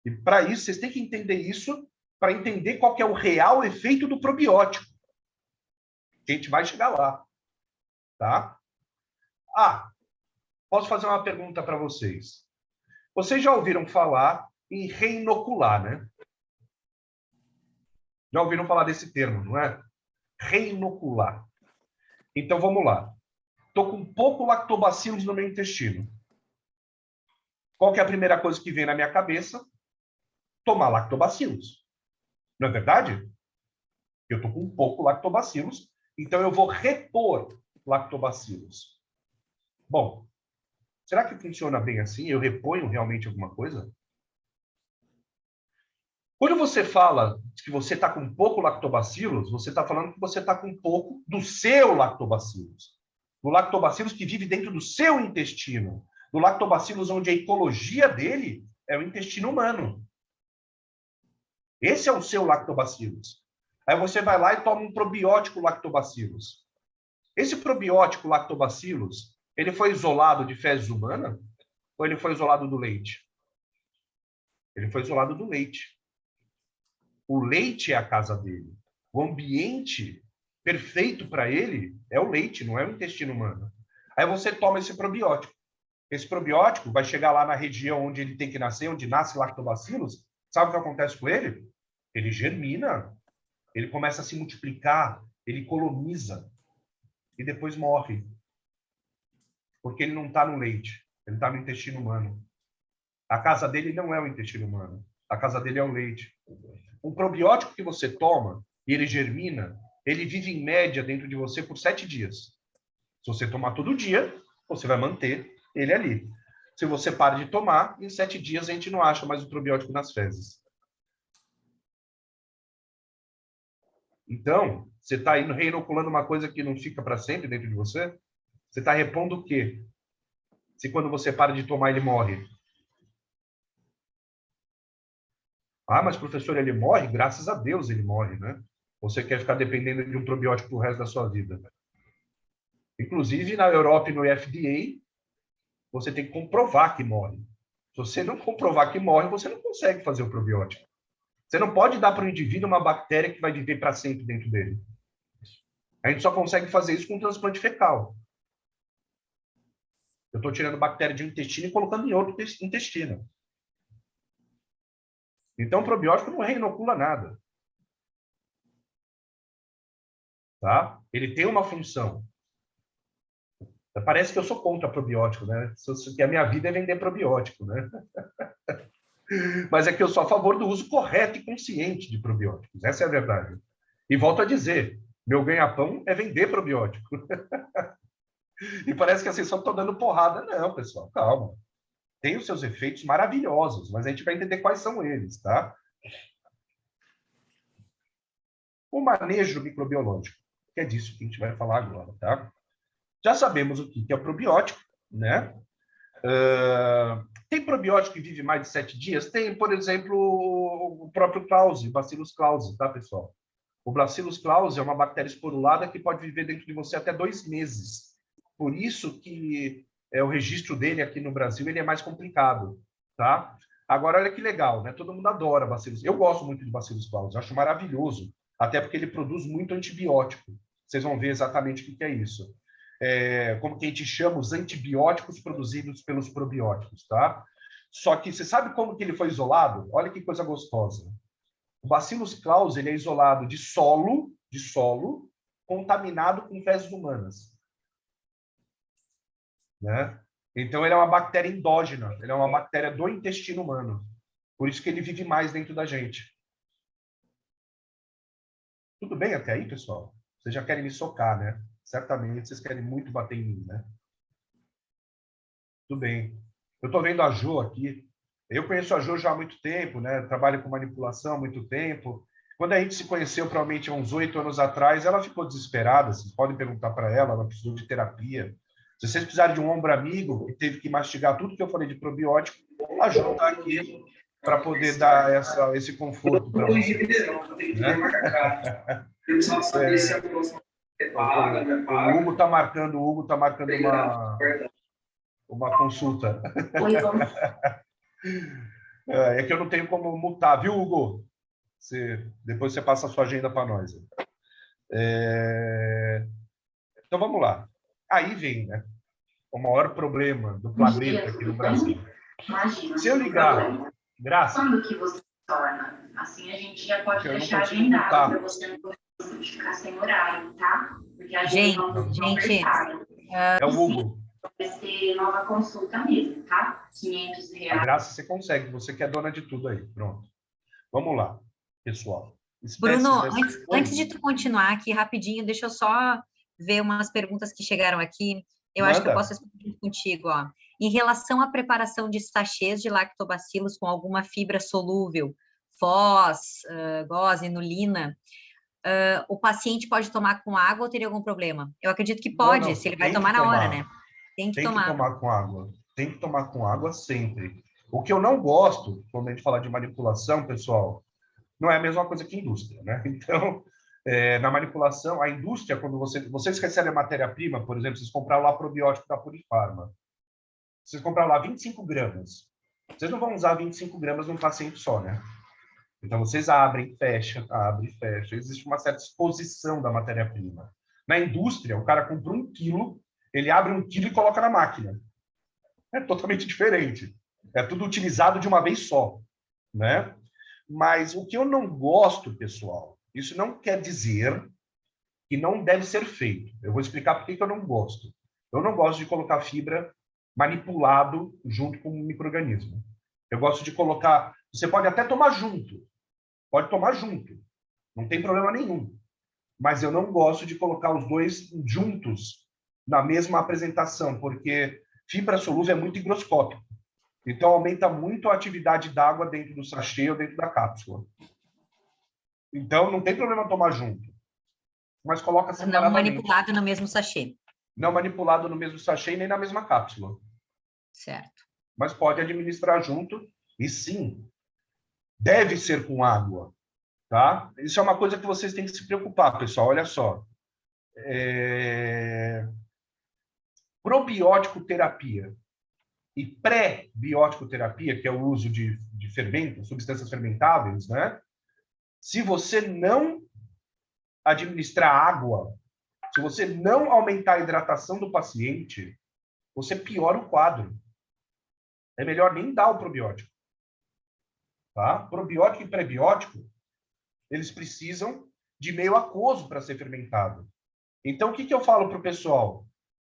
E para isso, vocês têm que entender isso para entender qual que é o real efeito do probiótico. A gente vai chegar lá. Tá? Posso fazer uma pergunta para vocês. Vocês já ouviram falar em reinocular, né? Já ouviram falar desse termo, não é? Reinocular. Então, vamos lá. Estou com pouco lactobacilos no meu intestino. Qual que é a primeira coisa que vem na minha cabeça? Tomar lactobacilos. Não é verdade? Eu estou com pouco lactobacilos, então eu vou repor lactobacilos. Bom, será que funciona bem assim? Eu reponho realmente alguma coisa? Quando você fala que você está com pouco lactobacilos, você está falando que você está com pouco do seu lactobacilos. Do lactobacilos que vive dentro do seu intestino. Do lactobacilos onde a ecologia dele é o intestino humano. Esse é o seu lactobacilos. Aí você vai lá e toma um probiótico lactobacilos. Esse probiótico lactobacilos, ele foi isolado de fezes humanas? Ou ele foi isolado do leite? Ele foi isolado do leite. O leite é a casa dele. O ambiente perfeito para ele é o leite, não é o intestino humano. Aí você toma esse probiótico. Esse probiótico vai chegar lá na região onde ele tem que nascer, onde nasce lactobacilos. Sabe o que acontece com ele? Ele germina, ele começa a se multiplicar, ele coloniza e depois morre. Porque ele não está no leite, ele está no intestino humano. A casa dele não é o intestino humano, a casa dele é o leite. Um probiótico que você toma e ele germina, ele vive em média dentro de você por 7 dias. Se você tomar todo dia, você vai manter ele ali. Se você para de tomar, em 7 dias a gente não acha mais o probiótico nas fezes. Então, você está indo reinoculando uma coisa que não fica para sempre dentro de você? Você está repondo o quê? Se quando você para de tomar, ele morre. Ah, mas professor, ele morre? Graças a Deus ele morre, né? Você quer ficar dependendo de um probiótico pro resto da sua vida. Inclusive, na Europa e no FDA, você tem que comprovar que morre. Se você não comprovar que morre, você não consegue fazer o probiótico. Você não pode dar para o indivíduo uma bactéria que vai viver para sempre dentro dele. A gente só consegue fazer isso com transplante fecal. Eu estou tirando bactéria de um intestino e colocando em outro intestino. Então, o probiótico não reinocula nada. Tá? Ele tem uma função. Parece que eu sou contra probiótico, né? Que a minha vida é vender probiótico, né? Mas é que eu sou a favor do uso correto e consciente de probióticos. Essa é a verdade. E volto a dizer, meu ganha-pão é vender probiótico. E parece que assim, só estou dando porrada. Não, pessoal, calma. Tem os seus efeitos maravilhosos, mas a gente vai entender quais são eles, tá? O manejo microbiológico, que é disso que a gente vai falar agora, tá? Já sabemos o que é o probiótico, né? Tem probiótico que vive mais de 7 dias? Tem, por exemplo, o próprio Clause, Bacillus clausi, tá, pessoal? O Bacillus clausi é uma bactéria esporulada que pode viver dentro de você até 2 meses. Por isso que o registro dele aqui no Brasil ele é mais complicado, tá? Agora, olha que legal, né? Todo mundo adora Bacillus. Eu gosto muito de Bacillus clausi, acho maravilhoso, até porque ele produz muito antibiótico. Vocês vão ver exatamente o que é isso. Como que a gente chama os antibióticos produzidos pelos probióticos, tá? Só que você sabe como que ele foi isolado? Olha que coisa gostosa. O Bacillus clausi ele é isolado de solo contaminado com fezes humanas, né? Então ele é uma bactéria endógena, ele é uma bactéria do intestino humano. Por isso que ele vive mais dentro da gente. Tudo bem até aí, pessoal? Vocês já querem me socar, né? Certamente vocês querem muito bater em mim, né? Tudo bem. Eu estou vendo a Jo aqui. Eu conheço a Jo já há muito tempo, né? Trabalho com manipulação há muito tempo. Quando a gente se conheceu, provavelmente há uns 8 anos atrás, ela ficou desesperada. Vocês podem perguntar para ela, ela precisou de terapia. Se vocês precisarem de um ombro amigo e teve que mastigar tudo que eu falei de probiótico, a Jo está aqui para poder dar esse conforto para vocês. Né? O Hugo está marcando uma consulta. É que eu não tenho como mutar, viu, Hugo? Depois você passa a sua agenda para nós. Então, vamos lá. Aí vem, né, o maior problema do planeta aqui no Brasil. Se eu ligar... Graça. Quando que você torna? Assim a gente já pode deixar agendado para você não ficar sem horário, tá? Porque a gente é o Hugo. Vai ser nova consulta mesmo, tá? R$500. A Graça, você consegue. Você que é dona de tudo aí. Pronto. Vamos lá, pessoal. Bruno, antes de tu continuar aqui rapidinho, deixa eu só ver umas perguntas que chegaram aqui. Eu acho que eu posso responder contigo, ó. Em relação à preparação de sachês de lactobacilos com alguma fibra solúvel, Foz, gose, inulina, o paciente pode tomar com água ou teria algum problema? Eu acredito que pode, não, se ele vai tomar na hora, né? Tem que tomar com água. Tem que tomar com água sempre. O que eu não gosto, quando a gente fala de manipulação, pessoal, não é a mesma coisa que indústria, né? Então, na manipulação, a indústria, quando vocês recebem a matéria-prima, por exemplo, vocês compraram lá probiótico da Purifarma. Vocês compraram lá 25 gramas. Vocês não vão usar 25 gramas num paciente só, né? Então, vocês abrem, fecham, abrem, fecham. Existe uma certa exposição da matéria-prima. Na indústria, o cara compra 1 quilo, ele abre 1 quilo e coloca na máquina. É totalmente diferente. É tudo utilizado de uma vez só, né? Mas o que eu não gosto, pessoal, isso não quer dizer que não deve ser feito. Eu vou explicar por que eu não gosto. Eu não gosto de colocar fibra manipulado junto com o micro-organismo. Eu gosto de colocar... Você pode até tomar junto. Pode tomar junto. Não tem problema nenhum. Mas eu não gosto de colocar os dois juntos na mesma apresentação, porque fibra solúvel é muito higroscópico. Então, aumenta muito a atividade d'água dentro do sachê ou dentro da cápsula. Então, não tem problema tomar junto. Mas coloca separadamente. Não manipulado no mesmo sachê. Não manipulado no mesmo sachê nem na mesma cápsula. Certo. Mas pode administrar junto. E sim, deve ser com água. Tá? Isso é uma coisa que vocês têm que se preocupar, pessoal. Olha só. Probiótico terapia e pré-biótico terapia, que é o uso de fermentos, substâncias fermentáveis, né? Se você não administrar água, se você não aumentar a hidratação do paciente, você piora o quadro. É melhor nem dar o probiótico. Tá? Probiótico e pré-biótico, eles precisam de meio aquoso para ser fermentado. Então, o que eu falo para o pessoal?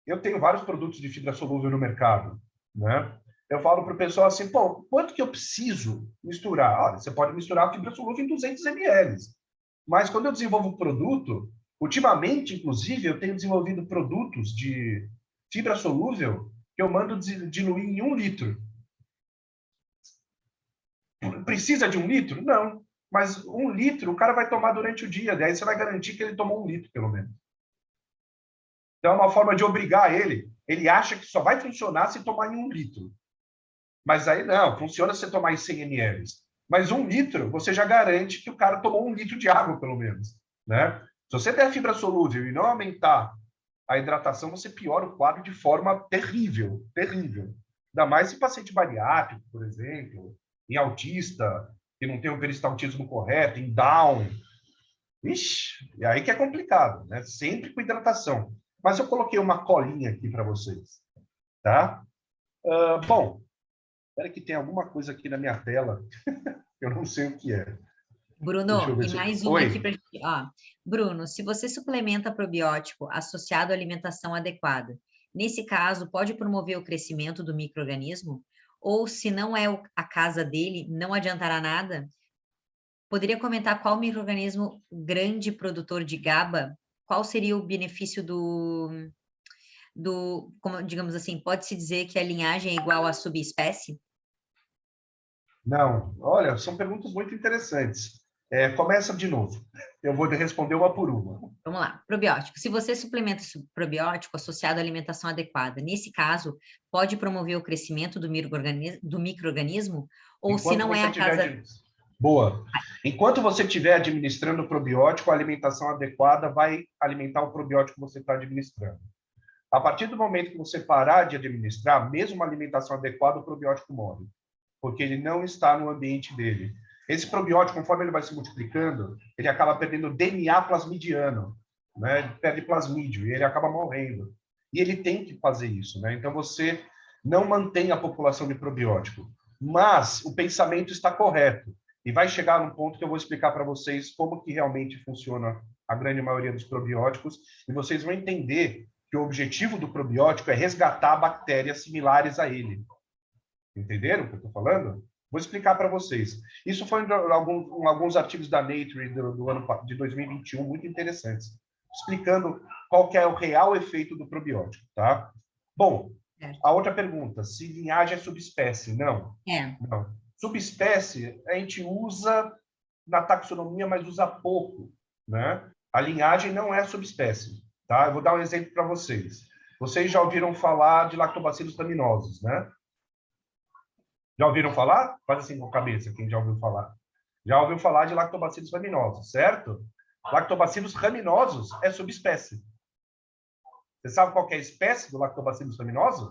Eu tenho vários produtos de fibra solúvel no mercado, né? Eu falo para o pessoal assim, pô, quanto que eu preciso misturar? Olha, você pode misturar a fibra solúvel em 200 ml. Mas quando eu desenvolvo um produto, ultimamente, inclusive, eu tenho desenvolvido produtos de fibra solúvel que eu mando diluir em 1 litro. Precisa de 1 litro? Não. Mas 1 litro o cara vai tomar durante o dia. Daí você vai garantir que ele tomou 1 litro, pelo menos. Então, é uma forma de obrigar ele. Ele acha que só vai funcionar se tomar em 1 litro. Mas aí não, funciona se você tomar em 100 ml. Mas 1 litro, você já garante que o cara tomou 1 litro de água, pelo menos. Né? Se você der fibra solúvel e não aumentar a hidratação, você piora o quadro de forma terrível, terrível. Ainda mais em paciente bariátrico, por exemplo, em autista, que não tem o peristaltismo correto, em Down. Ixi, e aí que é complicado, né? Sempre com hidratação. Mas eu coloquei uma colinha aqui para vocês, tá? Bom, espera que tem alguma coisa aqui na minha tela, eu não sei o que é. Bruno, e mais uma aqui para gente. Ó, Bruno, se você suplementa probiótico associado à alimentação adequada, nesse caso, pode promover o crescimento do micro-organismo? Ou, se não é a casa dele, não adiantará nada? Poderia comentar qual micro-organismo grande produtor de GABA? Qual seria o benefício como, digamos assim, pode-se dizer que a linhagem é igual à subespécie? Não, olha, são perguntas muito interessantes. Começa de novo. Eu vou responder uma por uma. Vamos lá. Probiótico. Se você suplementa probiótico associado à alimentação adequada, nesse caso, pode promover o crescimento do micro-organismo? Ou se não é a casa... Boa. Enquanto você estiver administrando o probiótico, a alimentação adequada vai alimentar o probiótico que você está administrando. A partir do momento que você parar de administrar, mesmo uma alimentação adequada, o probiótico morre, porque ele não está no ambiente dele. Esse probiótico, conforme ele vai se multiplicando, ele acaba perdendo DNA plasmidiano, né? Ele perde plasmídio e ele acaba morrendo. E ele tem que fazer isso, né? Então você não mantém a população de probiótico, mas o pensamento está correto. E vai chegar num ponto que eu vou explicar para vocês como que realmente funciona a grande maioria dos probióticos, e vocês vão entender que o objetivo do probiótico é resgatar bactérias similares a ele. Entenderam o que eu estou falando? Vou explicar para vocês. Isso foi em alguns artigos da Nature do ano de 2021, muito interessantes, explicando qual que é o real efeito do probiótico, tá? Bom, a outra pergunta, se linhagem é subespécie? Não. Não. Subespécie a gente usa na taxonomia, mas usa pouco, né? A linhagem não é subespécie, tá? Eu vou dar um exemplo para vocês. Vocês já ouviram falar de lactobacilos raminosos, né? Já ouviram falar? Faz assim com a cabeça, quem já ouviu falar. Já ouviu falar de lactobacilos raminosos, certo? Lactobacilos raminosos é subespécie. Você sabe qual que é a espécie do lactobacillus raminoso?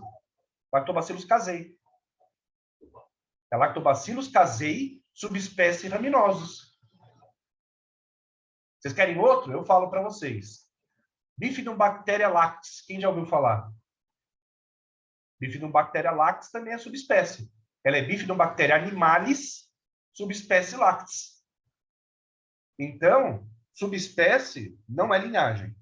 Lactobacillus casei. É Lactobacillus casei, subespécie Rhamnosus. Vocês querem outro? Eu falo para vocês. Bifidobacteria lax. Quem já ouviu falar? Bifidobacteria lax também é subespécie. Ela é Bifidobacteria animalis, subespécie lax. Então, subespécie não é linhagem.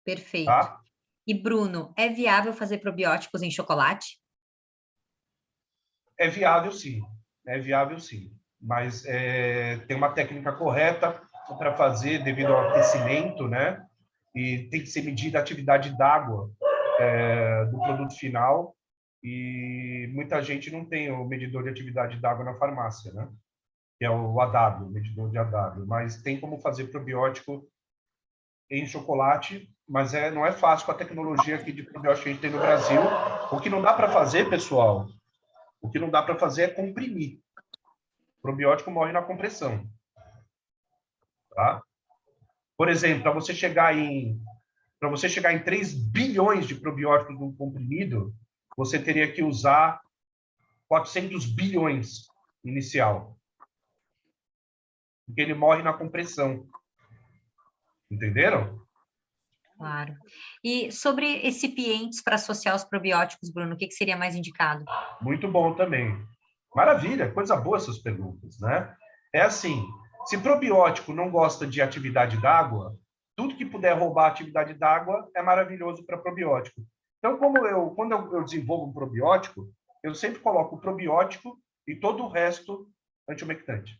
Perfeito. Tá? E, Bruno, é viável fazer probióticos em chocolate? É viável, sim. É viável, sim. Mas tem uma técnica correta para fazer devido ao aquecimento, né? E tem que ser medida a atividade d'água do produto final. E muita gente não tem o medidor de atividade d'água na farmácia, né? Que é o AW, o medidor de AW. Mas tem como fazer probiótico em chocolate, mas não é fácil com a tecnologia aqui de probiótico que a gente tem no Brasil. O que não dá para fazer, pessoal, o que não dá para fazer é comprimir. O probiótico morre na compressão. Tá? Por exemplo, para você chegar em 3 bilhões de probióticos num comprimido, você teria que usar 400 bilhões inicial. Porque ele morre na compressão. Entenderam? Claro. E sobre recipientes para associar os probióticos, Bruno, o que seria mais indicado? Muito bom também. Maravilha, coisa boa essas perguntas, né? É assim, se probiótico não gosta de atividade d'água, tudo que puder roubar a atividade d'água é maravilhoso para probiótico. Então, quando eu desenvolvo um probiótico, eu sempre coloco o probiótico e todo o resto antiumectante.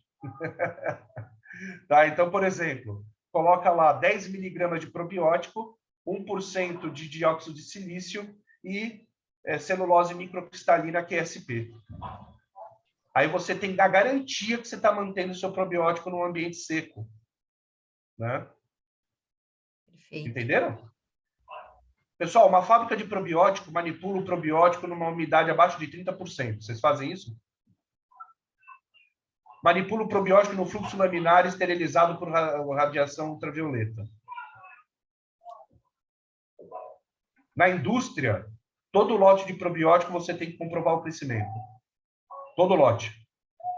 Tá? Então, por exemplo, coloca lá 10 miligramas de probiótico, 1% de dióxido de silício e celulose microcristalina, QSP. Aí você tem a garantia que você está mantendo o seu probiótico num ambiente seco. Né? Perfeito. Entenderam? Pessoal, uma fábrica de probiótico manipula o probiótico numa umidade abaixo de 30%. Vocês fazem isso? Manipula o probiótico no fluxo laminar esterilizado por radiação ultravioleta. Na indústria, todo lote de probiótico você tem que comprovar o crescimento. Todo lote.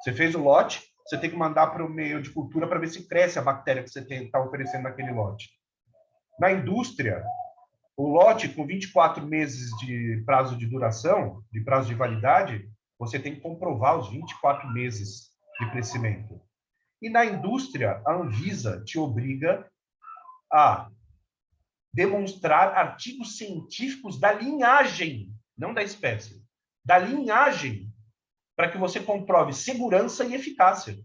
Você fez o lote, você tem que mandar para o meio de cultura para ver se cresce a bactéria que você está oferecendo naquele lote. Na indústria, o lote com 24 meses de prazo de duração, de prazo de validade, você tem que comprovar os 24 meses de crescimento. E na indústria, a Anvisa te obriga a demonstrar artigos científicos da linhagem, não da espécie, da linhagem, para que você comprove segurança e eficácia.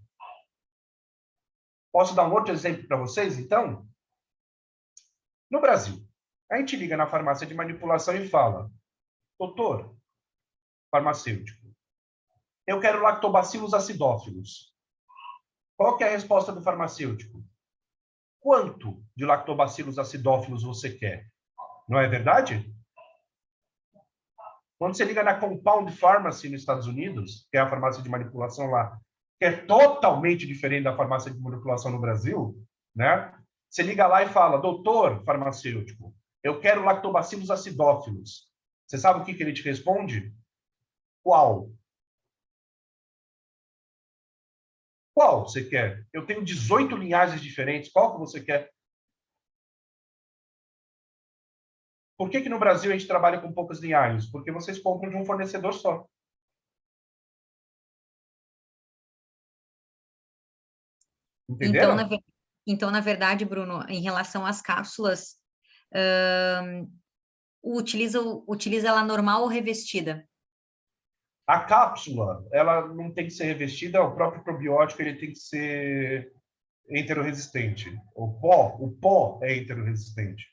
Posso dar um outro exemplo para vocês, então? No Brasil, a gente liga na farmácia de manipulação e fala: doutor, farmacêutico, eu quero lactobacillus acidófilos. Qual que é a resposta do farmacêutico? Quanto de lactobacillus acidófilos você quer? Não é verdade? Quando você liga na Compound Pharmacy nos Estados Unidos, que é a farmácia de manipulação lá, que é totalmente diferente da farmácia de manipulação no Brasil, né? Você liga lá e fala: doutor farmacêutico, eu quero lactobacillus acidófilos. Você sabe o que ele te responde? Qual? Qual você quer? Eu tenho 18 linhagens diferentes. Qual que você quer? Por que no Brasil a gente trabalha com poucas linhagens? Porque vocês compram de um fornecedor só. Entenderam? Então, na verdade, Bruno, em relação às cápsulas, utiliza ela normal ou revestida? A cápsula, ela não tem que ser revestida, o próprio probiótico ele tem que ser enteroresistente. O pó é enteroresistente.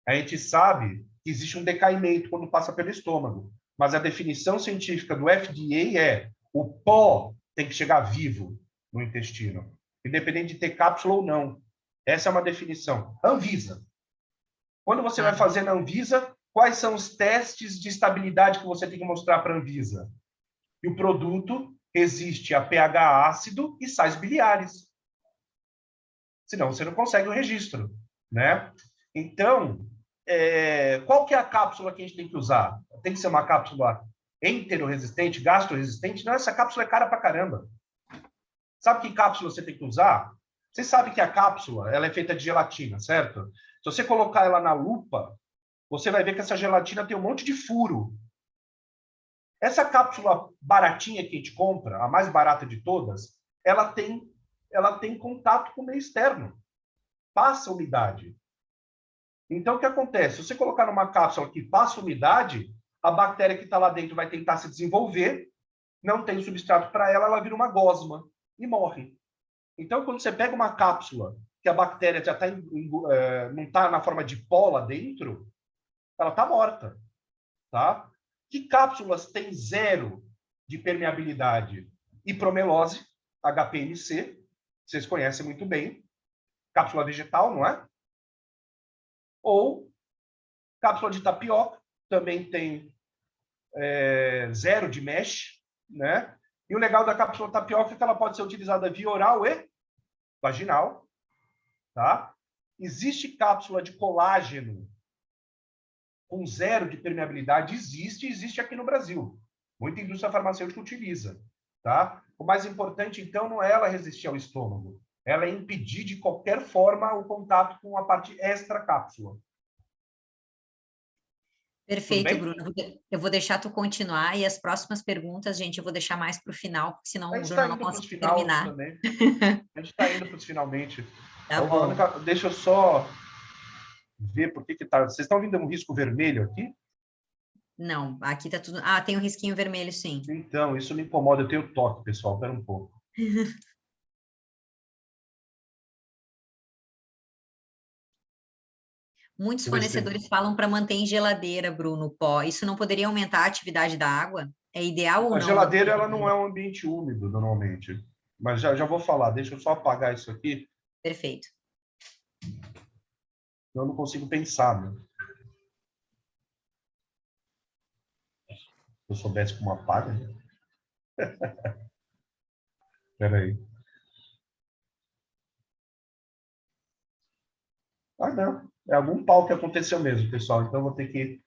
A gente sabe que existe um decaimento quando passa pelo estômago, mas a definição científica do FDA é: o pó tem que chegar vivo no intestino, independente de ter cápsula ou não. Essa é uma definição. Anvisa. Quando você vai fazer na Anvisa, quais são os testes de estabilidade que você tem que mostrar para a Anvisa? E o produto resiste a pH ácido e sais biliares. Senão você não consegue o registro, né? Então, qual que é a cápsula que a gente tem que usar? Tem que ser uma cápsula enteroresistente, gastroresistente. Não, essa cápsula é cara pra caramba. Sabe que cápsula você tem que usar? Você sabe que a cápsula ela é feita de gelatina, certo? Se você colocar ela na lupa, você vai ver que essa gelatina tem um monte de furo. Essa cápsula baratinha que a gente compra, a mais barata de todas, ela tem contato com o meio externo. Passa umidade. Então, o que acontece? Se você colocar numa cápsula que passa umidade, a bactéria que está lá dentro vai tentar se desenvolver, não tem substrato para ela, ela vira uma gosma e morre. Então, quando você pega uma cápsula que a bactéria já não está na forma de pó lá dentro, ela está morta. Tá? Que cápsulas têm 0 de permeabilidade? Hipromelose, HPLC, vocês conhecem muito bem. Cápsula vegetal, não é? Ou cápsula de tapioca, também tem 0 de mesh, né? E o legal da cápsula tapioca é que ela pode ser utilizada via oral e vaginal, tá? Existe cápsula de colágeno com 0 de permeabilidade? Existe aqui no Brasil. Muita indústria farmacêutica utiliza, tá? O mais importante, então, não é ela resistir ao estômago, ela é impedir de qualquer forma o contato com a parte extra-cápsula. Perfeito, Bruno. Eu vou deixar tu continuar e as próximas perguntas, gente, eu vou deixar mais para o final, porque senão o Bruno não consegue terminar. Também. A gente está indo para os finalmente. Tá bom. Deixa eu só ver por que tá. Vocês estão vendo um risco vermelho aqui? Não, aqui tá tudo. Ah, tem um risquinho vermelho, sim. Então, isso me incomoda. Eu tenho toque, pessoal. Espera um pouco. Muitos fornecedores falam para manter em geladeira, Bruno, pó. Isso não poderia aumentar a atividade da água? É ideal ou não? A geladeira ela não é um ambiente úmido, normalmente. Mas já vou falar. Deixa eu só apagar isso aqui. Perfeito. Eu não consigo pensar, meu. Se eu soubesse como apaga. Espera aí. Ah, não. É algum pau que aconteceu mesmo, pessoal. Então, eu vou ter que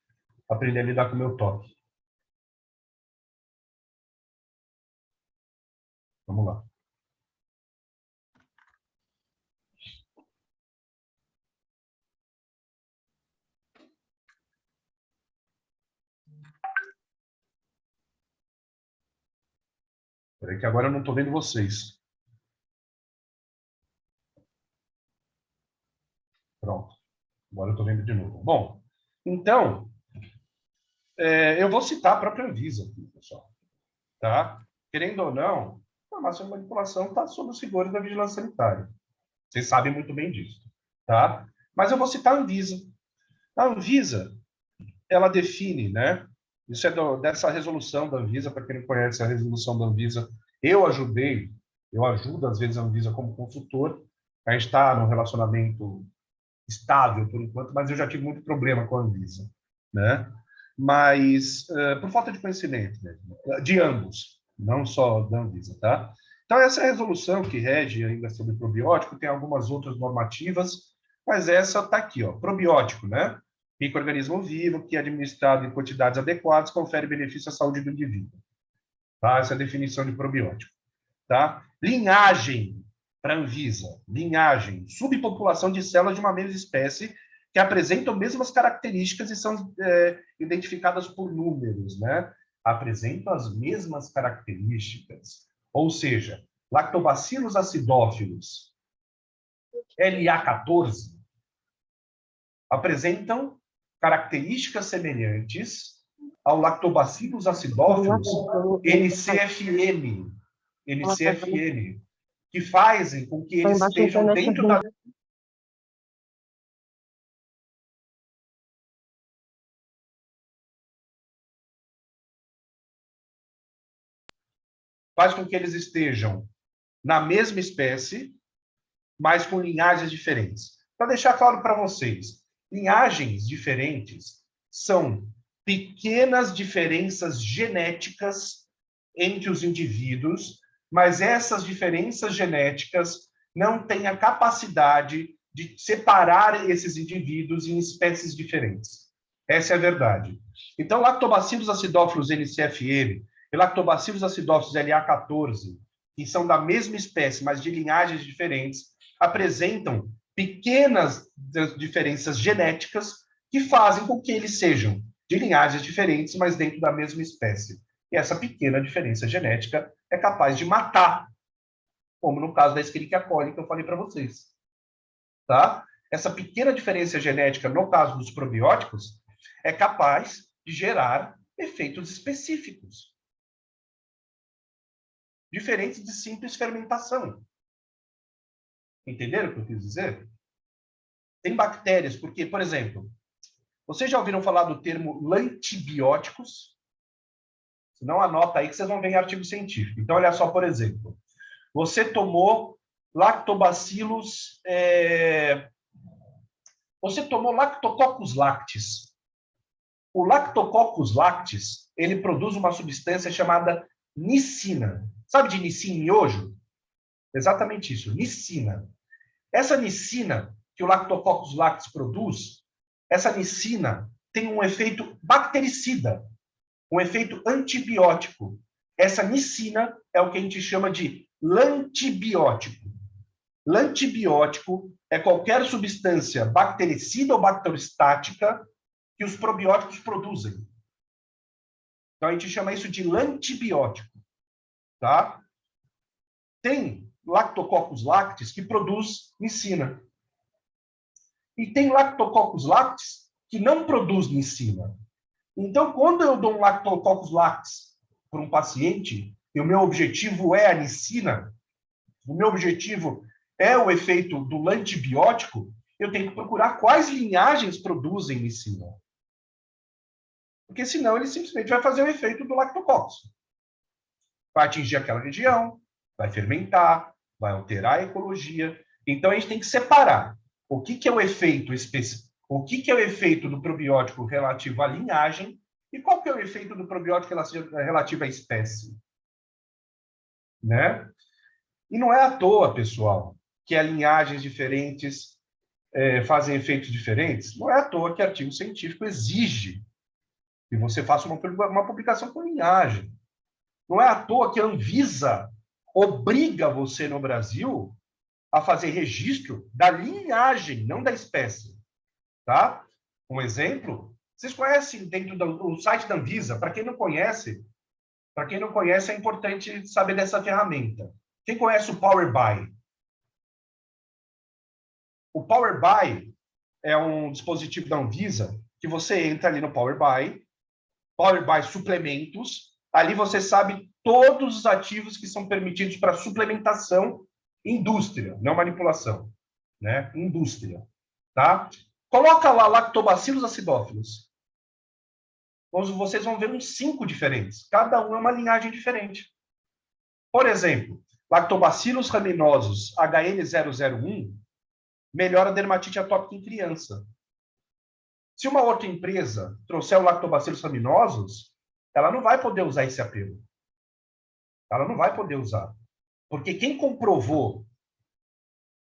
aprender a lidar com o meu toque. Vamos lá. Espera aí que agora eu não estou vendo vocês. Pronto. Agora eu estou vendo de novo. Bom, então, eu vou citar a própria Anvisa aqui, pessoal. Tá? Querendo ou não, a máxima de manipulação está sob os rigores da vigilância sanitária. Vocês sabem muito bem disso. Tá? Mas eu vou citar a Anvisa. A Anvisa, ela define, né? Isso é dessa resolução da Anvisa, para quem não conhece a resolução da Anvisa, eu ajudo às vezes a Anvisa como consultor. A gente está num relacionamento estável por enquanto, mas eu já tive muito problema com a Anvisa, né? Mas por falta de conhecimento mesmo, de ambos, não só da Anvisa, tá? Então essa resolução que rege ainda sobre probiótico, tem algumas outras normativas, mas essa está aqui, ó, probiótico, né? Microorganismo vivo que, administrado em quantidades adequadas, confere benefício à saúde do indivíduo. Tá? Essa é a definição de probiótico. Tá? Linhagem, para a Anvisa. Linhagem, subpopulação de células de uma mesma espécie que apresentam mesmas características e são identificadas por números. Né? Apresentam as mesmas características. Ou seja, Lactobacillus acidófilos, LA14, apresentam características semelhantes ao Lactobacillus acidófilos NCFN, que fazem com que eles estejam dentro da... Faz com que eles estejam na mesma espécie, mas com linhagens diferentes. Para deixar claro para vocês, linhagens diferentes são pequenas diferenças genéticas entre os indivíduos, mas essas diferenças genéticas não têm a capacidade de separar esses indivíduos em espécies diferentes. Essa é a verdade. Então, Lactobacillus acidófilos NCFM e Lactobacillus acidófilos LA14, que são da mesma espécie, mas de linhagens diferentes, apresentam pequenas diferenças genéticas que fazem com que eles sejam de linhagens diferentes, mas dentro da mesma espécie. E essa pequena diferença genética é capaz de matar, como no caso da Escherichia coli que eu falei para vocês. Tá? Essa pequena diferença genética, no caso dos probióticos, é capaz de gerar efeitos específicos, diferentes de simples fermentação. Entenderam o que eu quis dizer? Tem bactérias, porque, por exemplo, vocês já ouviram falar do termo lantibióticos? Se não, anota aí que vocês vão ver em artigo científico. Então, olha só, por exemplo, você tomou lactobacillus... Você tomou Lactococcus lactis. O Lactococcus lactis, ele produz uma substância chamada nicina. Sabe de nicina e miojo? Exatamente isso, nicina. Essa nicina que o Lactococcus lactis produz, essa nicina tem um efeito bactericida, um efeito antibiótico. Essa nicina é o que a gente chama de lantibiótico. Lantibiótico é qualquer substância bactericida ou bacteriostática que os probióticos produzem. Então, a gente chama isso de lantibiótico. Tá? Tem Lactococcus lactis que produz nicina. E tem Lactococcus lactis que não produz nicina. Então, quando eu dou um Lactococcus lactis para um paciente, e o meu objetivo é a nicina, o meu objetivo é o efeito do lantibiótico, eu tenho que procurar quais linhagens produzem nicina. Porque senão ele simplesmente vai fazer o efeito do lactococcus. Vai atingir aquela região, vai fermentar, vai alterar a ecologia. Então a gente tem que separar o que é o efeito específico, o que é o efeito do probiótico relativo à linhagem e qual que é o efeito do probiótico relativo à espécie. Né? E não é à toa, pessoal, que as linhagens diferentes fazem efeitos diferentes. Não é à toa que artigo científico exige que você faça uma publicação com linhagem. Não é à toa que a Anvisa obriga você no Brasil a fazer registro da linhagem, não da espécie. Tá? Um exemplo, vocês conhecem dentro do site da Anvisa? Para quem não conhece, é importante saber dessa ferramenta. Quem conhece o Power BI? O Power BI é um dispositivo da Anvisa que você entra ali no Power BI suplementos, ali você sabe todos os ativos que são permitidos para suplementação indústria, não manipulação, né? Indústria, tá? Coloca lá Lactobacillus acidófilos. Vocês vão ver uns 5 diferentes. Cada um é uma linhagem diferente. Por exemplo, Lactobacillus raminosus HN001 melhora a dermatite atópica em criança. Se uma outra empresa trouxer o Lactobacillus raminosus, ela não vai poder usar esse apelo. Ela não vai poder usar. Porque quem comprovou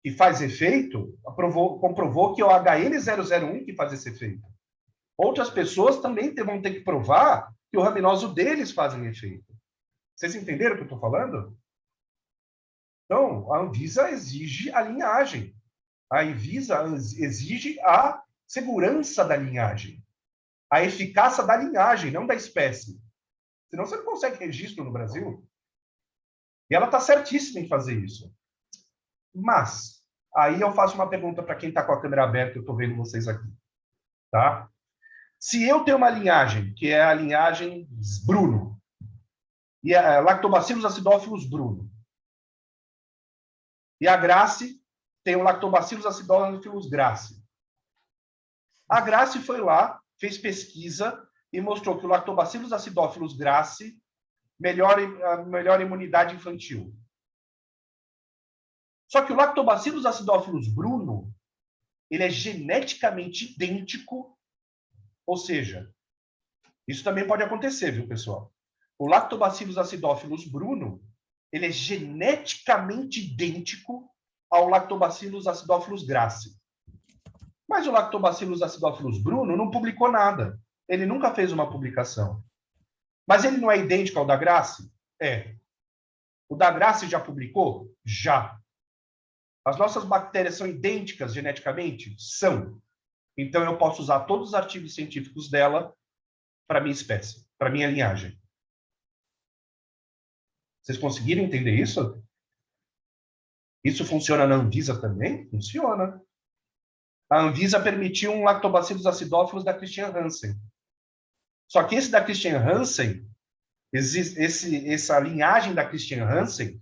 que faz efeito, comprovou que é o HN001 que faz esse efeito. Outras pessoas também vão ter que provar que o raminoso deles fazem efeito. Vocês entenderam o que eu estou falando? Então, a Anvisa exige a linhagem. A Anvisa exige a segurança da linhagem. A eficácia da linhagem, não da espécie. Senão você não consegue registro no Brasil. E ela está certíssima em fazer isso. Mas, aí eu faço uma pergunta para quem está com a câmera aberta, eu estou vendo vocês aqui. Tá? Se eu tenho uma linhagem, que é a linhagem Bruno, e a Lactobacillus acidófilos Bruno, e a Grace tem o Lactobacillus acidófilos Grace. A Grace foi lá, fez pesquisa e mostrou que o Lactobacillus acidófilos Grace melhora a imunidade infantil. Só que o Lactobacillus acidófilos Bruno, ele é geneticamente idêntico, ou seja, isso também pode acontecer, viu, pessoal? O Lactobacillus acidófilos Bruno, ele é geneticamente idêntico ao Lactobacillus acidófilos Grace. Mas o Lactobacillus acidophilus Bruno não publicou nada. Ele nunca fez uma publicação. Mas ele não é idêntico ao da Grace? É. O da Grace já publicou? Já. As nossas bactérias são idênticas geneticamente? São. Então, eu posso usar todos os artigos científicos dela para minha espécie, para minha linhagem. Vocês conseguiram entender isso? Isso funciona na Anvisa também? Funciona. A Anvisa permitiu um Lactobacillus acidophilus da Christian Hansen. Só que esse da Christian Hansen, essa linhagem da Christian Hansen,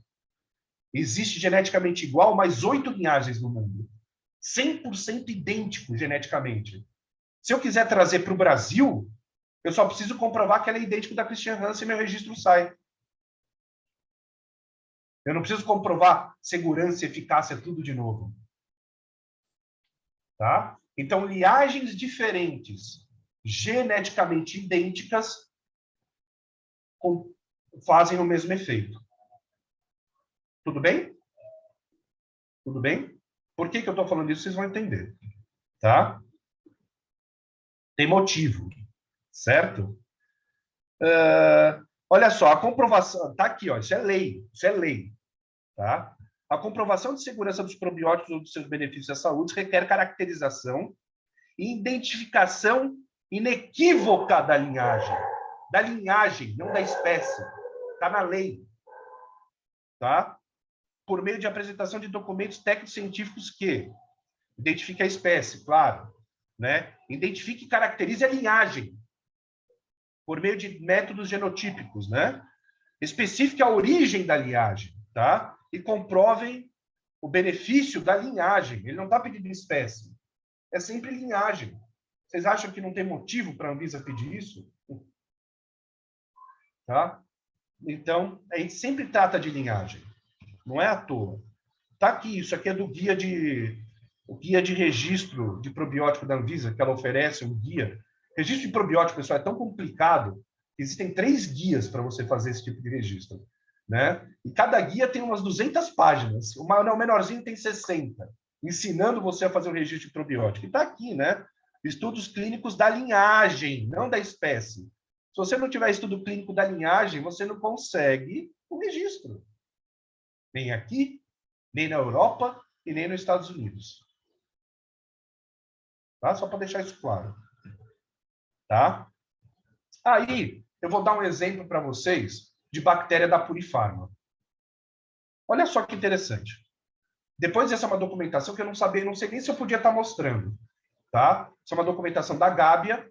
existe geneticamente igual mais 8 linhagens no mundo. 100% idêntico geneticamente. Se eu quiser trazer para o Brasil, eu só preciso comprovar que ela é idêntica da Christian Hansen e meu registro sai. Eu não preciso comprovar segurança e eficácia, tudo de novo. Tá? Então, linhagens diferentes, geneticamente idênticas, fazem o mesmo efeito. Tudo bem? Tudo bem? Por que eu estou falando isso? Vocês vão entender. Tá? Tem motivo. Certo? Olha só, a comprovação... Está aqui, ó, isso é lei. Isso é lei. Tá? A comprovação de segurança dos probióticos ou dos seus benefícios à saúde requer caracterização e identificação inequívoca da linhagem. Da linhagem, não da espécie. Está na lei. Tá? Por meio de apresentação de documentos técnicos científicos que identifique a espécie, claro. Né? Identifique e caracterize a linhagem. Por meio de métodos genotípicos. Né? Especifique a origem da linhagem. Tá? E comprovem o benefício da linhagem. Ele não está pedindo espécie. É sempre linhagem. Vocês acham que não tem motivo para a Anvisa pedir isso? Tá? Então, a gente sempre trata de linhagem. Não é à toa. Tá aqui, isso aqui é do o guia de registro de probiótico da Anvisa, que ela oferece, um guia. Registro de probiótico, pessoal, é tão complicado que existem 3 guias para você fazer esse tipo de registro. Né? E cada guia tem umas 200 páginas. O menorzinho tem 60, ensinando você a fazer o registro de probiótico. E está aqui, né? Estudos clínicos da linhagem, não da espécie. Se você não tiver estudo clínico da linhagem, você não consegue o registro. Nem aqui, nem na Europa e nem nos Estados Unidos. Tá? Só para deixar isso claro. Tá? Aí, eu vou dar um exemplo para vocês de bactéria da Purifarma. Olha só que interessante. Depois essa é uma documentação que eu não sabia, não sei nem se eu podia estar mostrando. Tá? Isso é uma documentação da Gábia.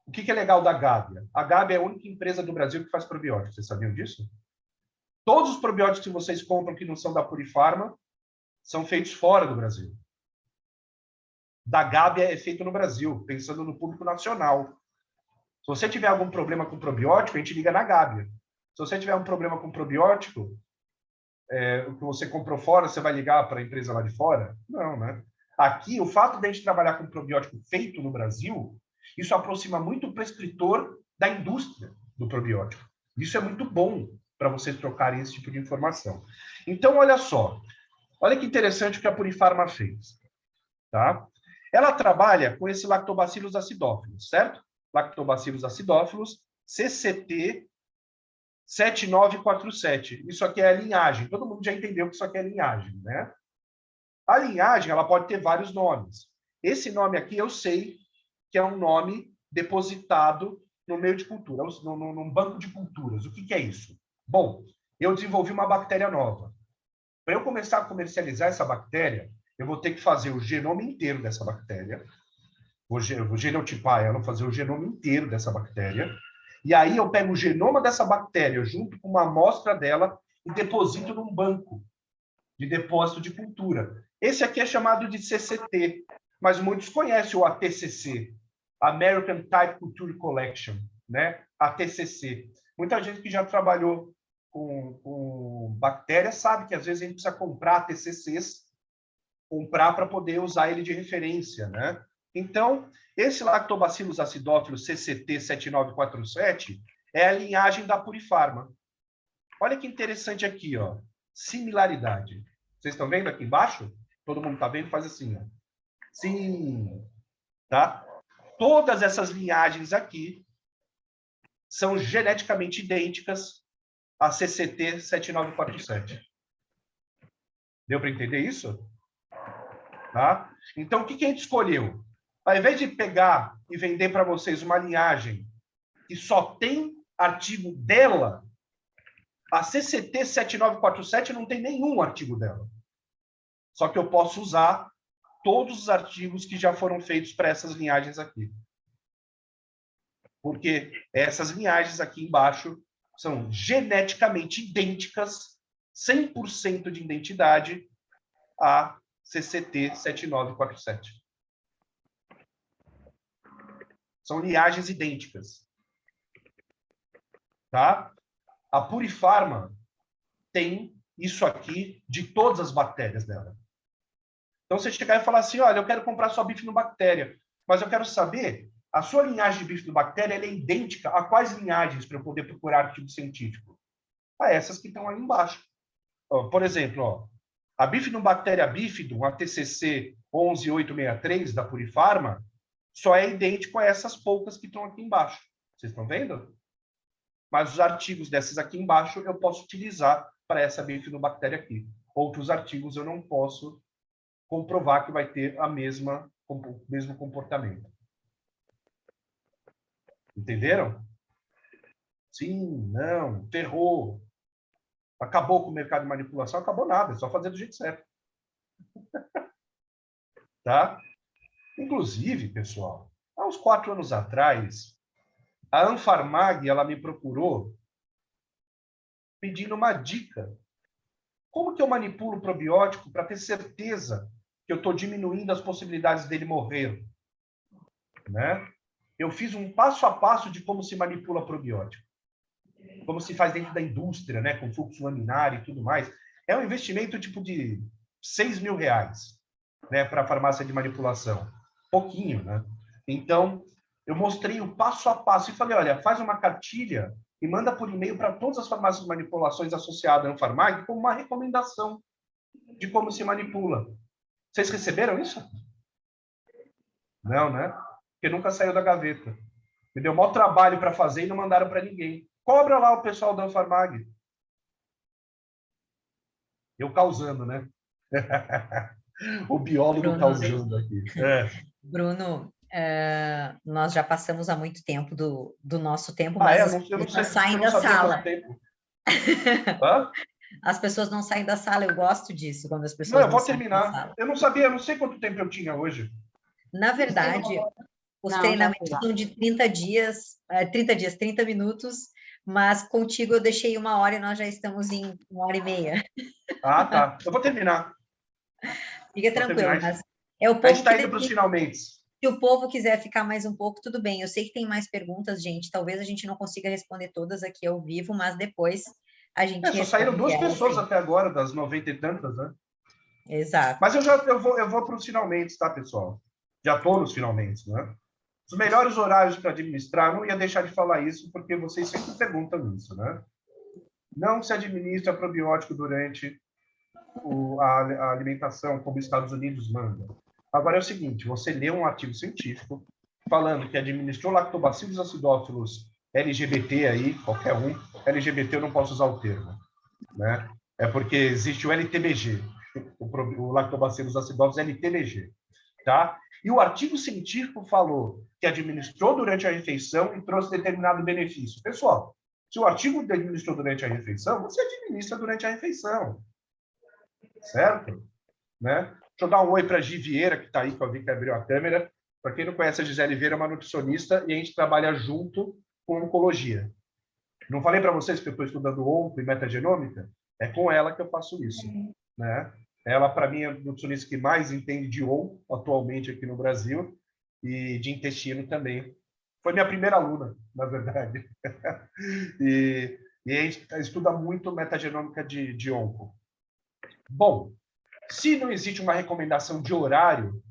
O que é legal da Gábia? A Gábia é a única empresa do Brasil que faz probióticos. Vocês sabiam disso? Todos os probióticos que vocês compram que não são da Purifarma são feitos fora do Brasil. Da Gábia é feito no Brasil, pensando no público nacional. Se você tiver algum problema com probiótico, a gente liga na Gábia. Se você tiver um problema com probiótico, o que você comprou fora, você vai ligar para a empresa lá de fora? Não, né? Aqui, o fato de a gente trabalhar com probiótico feito no Brasil, isso aproxima muito o prescritor da indústria do probiótico. Isso é muito bom para vocês trocarem esse tipo de informação. Então, olha só. Olha que interessante o que a Purifarma fez. Tá? Ela trabalha com esse Lactobacillus acidophilus, certo? Lactobacillus acidophilus, CCT 7947. Isso aqui é a linhagem. Todo mundo já entendeu que isso aqui é linhagem, né? A linhagem, ela pode ter vários nomes. Esse nome aqui eu sei que é um nome depositado no meio de cultura, num banco de culturas. O que é isso? Bom, eu desenvolvi uma bactéria nova. Para eu começar a comercializar essa bactéria, eu vou ter que fazer o genoma inteiro dessa bactéria. Vou genotipar ela, fazer o genoma inteiro dessa bactéria. E aí eu pego o genoma dessa bactéria junto com uma amostra dela e deposito num banco de depósito de cultura. Esse aqui é chamado de CCT, mas muitos conhecem o ATCC, American Type Culture Collection, né? ATCC. Muita gente que já trabalhou com bactérias sabe que às vezes a gente precisa comprar ATCCs, comprar para poder usar ele de referência, né? Então, esse Lactobacillus acidophilus CCT 7947 é a linhagem da Purifarma. Olha que interessante aqui, ó. Similaridade. Vocês estão vendo aqui embaixo? Todo mundo está vendo? Faz assim, ó. Sim. tá? Todas essas linhagens aqui são geneticamente idênticas a CCT 7947. Deu para entender isso? Tá? Então, o que a gente escolheu? Ao invés de pegar e vender para vocês uma linhagem que só tem artigo dela, a CCT 7947 não tem nenhum artigo dela. Só que eu posso usar todos os artigos que já foram feitos para essas linhagens aqui. Porque essas linhagens aqui embaixo são geneticamente idênticas, 100% de identidade, a CCT 7947. São linhagens idênticas. Tá? A Purifarma tem isso aqui de todas as bactérias dela. Então, você chegar e falar assim, olha, eu quero comprar sua bifidobactéria, mas eu quero saber, a sua linhagem de bifidobactéria ela é idêntica a quais linhagens para eu poder procurar artigo científico? A essas que estão ali embaixo. Por exemplo, a Bifidobactéria bifidum, a TCC 11863 da Purifarma, só é idêntico a essas poucas que estão aqui embaixo. Vocês estão vendo? Mas os artigos dessas aqui embaixo eu posso utilizar para essa bifidobactéria aqui. Outros artigos eu não posso comprovar que vai ter o mesmo comportamento. Entenderam? Sim, não, ferrou. Acabou com o mercado de manipulação? Acabou nada, é só fazer do jeito certo. Tá? Inclusive, pessoal, há uns 4 anos atrás, a Anfarmag, ela me procurou pedindo uma dica. Como que eu manipulo o probiótico para ter certeza que eu estou diminuindo as possibilidades dele morrer? Né? Eu fiz um passo a passo de como se manipula probiótico. Como se faz dentro da indústria, né? Com fluxo laminar e tudo mais. É um investimento tipo de R$6.000, né? Para a farmácia de manipulação. Pouquinho, né? Então, eu mostrei o passo a passo e falei, olha, faz uma cartilha e manda por e-mail para todas as farmácias de manipulações associadas à Anfarmag como uma recomendação de como se manipula. Vocês receberam isso? Não, né? Porque nunca saiu da gaveta. Me deu maior trabalho para fazer e não mandaram para ninguém. Cobra lá o pessoal da Anfarmag. Eu causando, né? O biólogo Bruno, causando aqui. Bruno, nós já passamos há muito tempo do nosso tempo, mas as pessoas não saem da sala. As pessoas não saem da sala, eu gosto disso, quando as pessoas não eu vou terminar. Eu não sabia, eu não sei quanto tempo eu tinha hoje. Na verdade, os treinamentos são de 30 dias, 30 minutos, mas contigo eu deixei 1 hora e nós já estamos em 1h30. Ah, tá. Eu vou terminar. Fica tranquilo, mas é o povo. A gente está indo para os finalmente. Se o povo quiser ficar mais um pouco, tudo bem. Eu sei que tem mais perguntas, gente. Talvez a gente não consiga responder todas aqui ao vivo, mas depois a gente só saíram 2 pessoas até agora, das 90 e tantas, né? Exato. Mas eu vou para os finalmente, tá, pessoal? Já estou nos finalmente, né? Os melhores horários para administrar, não ia deixar de falar isso, porque vocês sempre perguntam isso, né? Não se administra probiótico durante a alimentação, como os Estados Unidos manda. Agora é o seguinte, você lê um artigo científico falando que administrou lactobacillus acidófilos LGBT aí, qualquer um, LGBT eu não posso usar o termo, né? É porque existe o LTBG, o lactobacillus acidófilos LTBG, tá? E o artigo científico falou que administrou durante a refeição e trouxe determinado benefício. Pessoal, se o artigo administrou durante a refeição, você administra durante a refeição. Certo? Né? Deixa eu dar um oi para a Gi Vieira, que está aí, que eu vi que abriu a câmera. Para quem não conhece, a Gisele Vieira é uma nutricionista e a gente trabalha junto com oncologia. Não falei para vocês que eu estou estudando onco e metagenômica? É com ela que eu faço isso. Né? Ela, para mim, é a nutricionista que mais entende de onco atualmente aqui no Brasil e de intestino também. Foi minha primeira aluna, na verdade. e a gente estuda muito metagenômica de onco. Bom, se não existe uma recomendação de horário,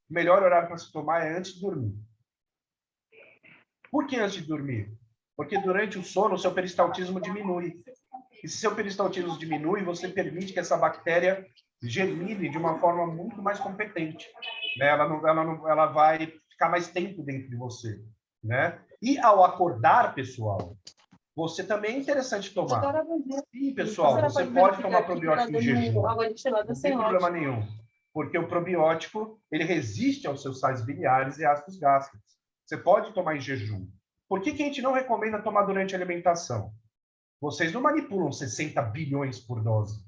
o melhor horário para se tomar é antes de dormir. Por que antes de dormir? Porque durante o sono o seu peristaltismo diminui. E se seu peristaltismo diminui, você permite que essa bactéria germine de uma forma muito mais competente. Ela vai ficar mais tempo dentro de você, né? E ao acordar, pessoal, você também é interessante tomar. Sim, pessoal, você pode tomar probiótico em jejum. Não tem problema nenhum. Porque o probiótico, ele resiste aos seus sais biliares e ácidos gástricos. Você pode tomar em jejum. Por que a gente não recomenda tomar durante a alimentação? Vocês não manipulam 60 bilhões por dose.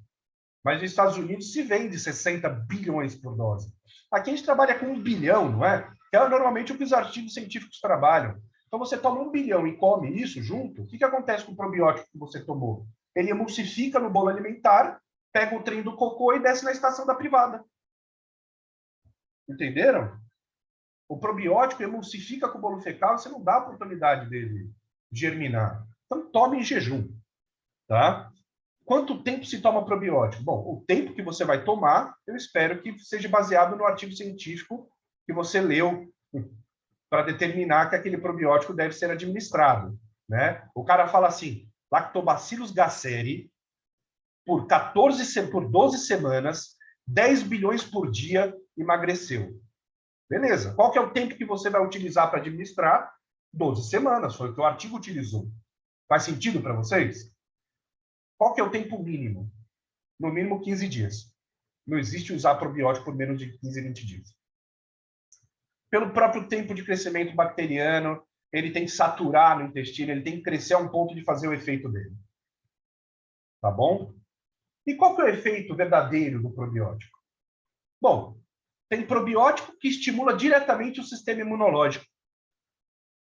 Mas nos Estados Unidos se vende 60 bilhões por dose. Aqui a gente trabalha com 1 bilhão, não é? Que é normalmente o que os artigos científicos trabalham. Então, você toma 1 bilhão e come isso junto, o que acontece com o probiótico que você tomou? Ele emulsifica no bolo alimentar, pega o trem do cocô e desce na estação da privada. Entenderam? O probiótico emulsifica com o bolo fecal e você não dá a oportunidade dele germinar. Então, tome em jejum. Tá? Quanto tempo se toma probiótico? Bom, o tempo que você vai tomar, eu espero que seja baseado no artigo científico que você leu para determinar que aquele probiótico deve ser administrado, né? O cara fala assim, Lactobacillus gasseri, por 12 semanas, 10 bilhões por dia, emagreceu. Beleza. Qual que é o tempo que você vai utilizar para administrar? 12 semanas, foi o que o artigo utilizou. Faz sentido para vocês? Qual que é o tempo mínimo? No mínimo 15 dias. Não existe usar probiótico por menos de 15, 20 dias. Pelo próprio tempo de crescimento bacteriano, ele tem que saturar no intestino, ele tem que crescer a um ponto de fazer o efeito dele. Tá bom? E qual que é o efeito verdadeiro do probiótico? Bom, tem probiótico que estimula diretamente o sistema imunológico,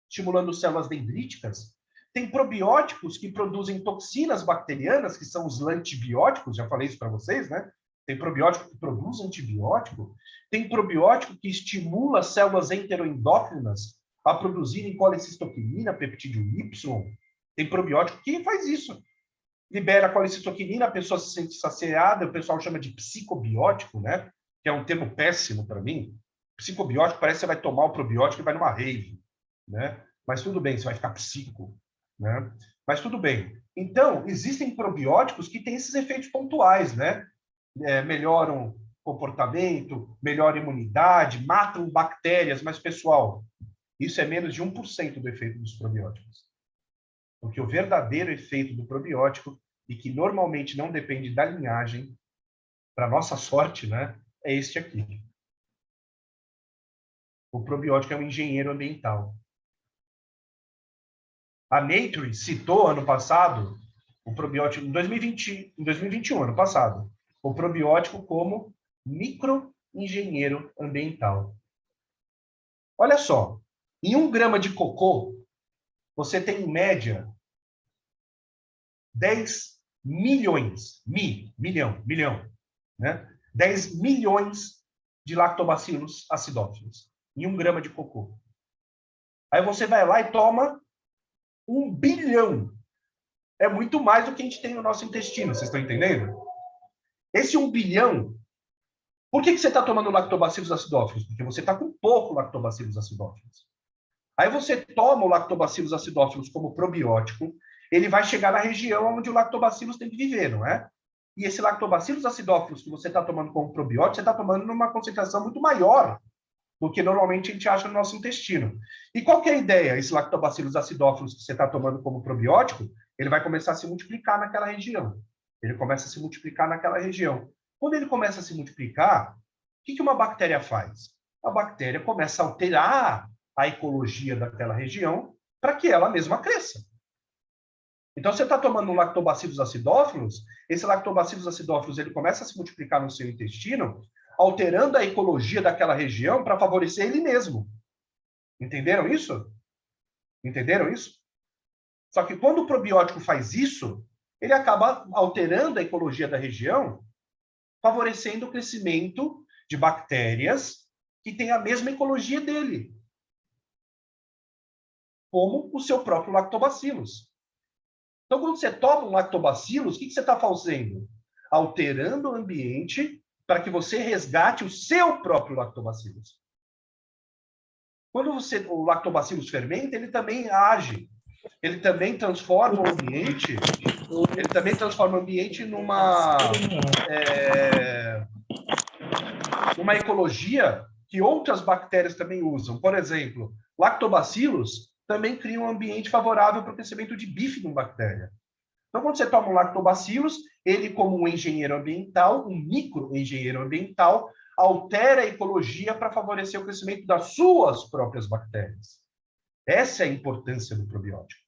estimulando células dendríticas. Tem probióticos que produzem toxinas bacterianas, que são os antibióticos, já falei isso para vocês, né? Tem probiótico que produz antibiótico. Tem probiótico que estimula células enteroendócrinas a produzirem colecistoquinina, peptídeo Y. Tem probiótico que faz isso. Libera colecistoquinina, a pessoa se sente saciada, o pessoal chama de psicobiótico, né? Que é um termo péssimo para mim. Psicobiótico parece que você vai tomar o probiótico e vai numa rave, né? Mas tudo bem, você vai ficar psico, né? Mas tudo bem. Então, existem probióticos que têm esses efeitos pontuais, né? Melhoram comportamento, melhoram imunidade, matam bactérias, mas, pessoal, isso é menos de 1% do efeito dos probióticos. Porque o verdadeiro efeito do probiótico, e que normalmente não depende da linhagem, para nossa sorte, né, é este aqui. O probiótico é um engenheiro ambiental. A Nature citou, ano passado, o probiótico, em 2021, ano passado, o probiótico como microengenheiro ambiental. Olha só, em 1 grama de cocô, você tem, em média, 10 milhões, milhão, né? 10 milhões de lactobacillus acidófilos em 1 grama de cocô. Aí você vai lá e toma 1 bilhão. É muito mais do que a gente tem no nosso intestino, vocês estão entendendo? Esse 1 bilhão, por que você está tomando lactobacillus acidófilos? Porque você está com pouco lactobacillus acidófilos. Aí você toma o lactobacillus acidófilos como probiótico, ele vai chegar na região onde o lactobacillus tem que viver, não é? E esse lactobacillus acidófilos que você está tomando como probiótico, você está tomando numa concentração muito maior do que normalmente a gente acha no nosso intestino. E qual que é a ideia? Esse lactobacillus acidófilos que você está tomando como probiótico, ele vai começar a se multiplicar naquela região. Ele começa a se multiplicar naquela região. Quando ele começa a se multiplicar, o que uma bactéria faz? A bactéria começa a alterar a ecologia daquela região para que ela mesma cresça. Então, você está tomando um lactobacillus acidófilos, esse lactobacillus acidófilos ele começa a se multiplicar no seu intestino, alterando a ecologia daquela região para favorecer ele mesmo. Entenderam isso? Entenderam isso? Só que quando o probiótico faz isso, ele acaba alterando a ecologia da região, favorecendo o crescimento de bactérias que têm a mesma ecologia dele, como o seu próprio lactobacillus. Então, quando você toma um lactobacillus, o que você está fazendo? Alterando o ambiente para que você resgate o seu próprio lactobacillus. Quando o lactobacillus fermenta, ele também age. Ele também transforma o ambiente. Ele também transforma o ambiente numa ecologia que outras bactérias também usam. Por exemplo, lactobacilos também criam um ambiente favorável para o crescimento de bifidobactéria. Então, quando você toma um lactobacilos, ele, como um engenheiro ambiental, um microengenheiro ambiental, altera a ecologia para favorecer o crescimento das suas próprias bactérias. Essa é a importância do probiótico.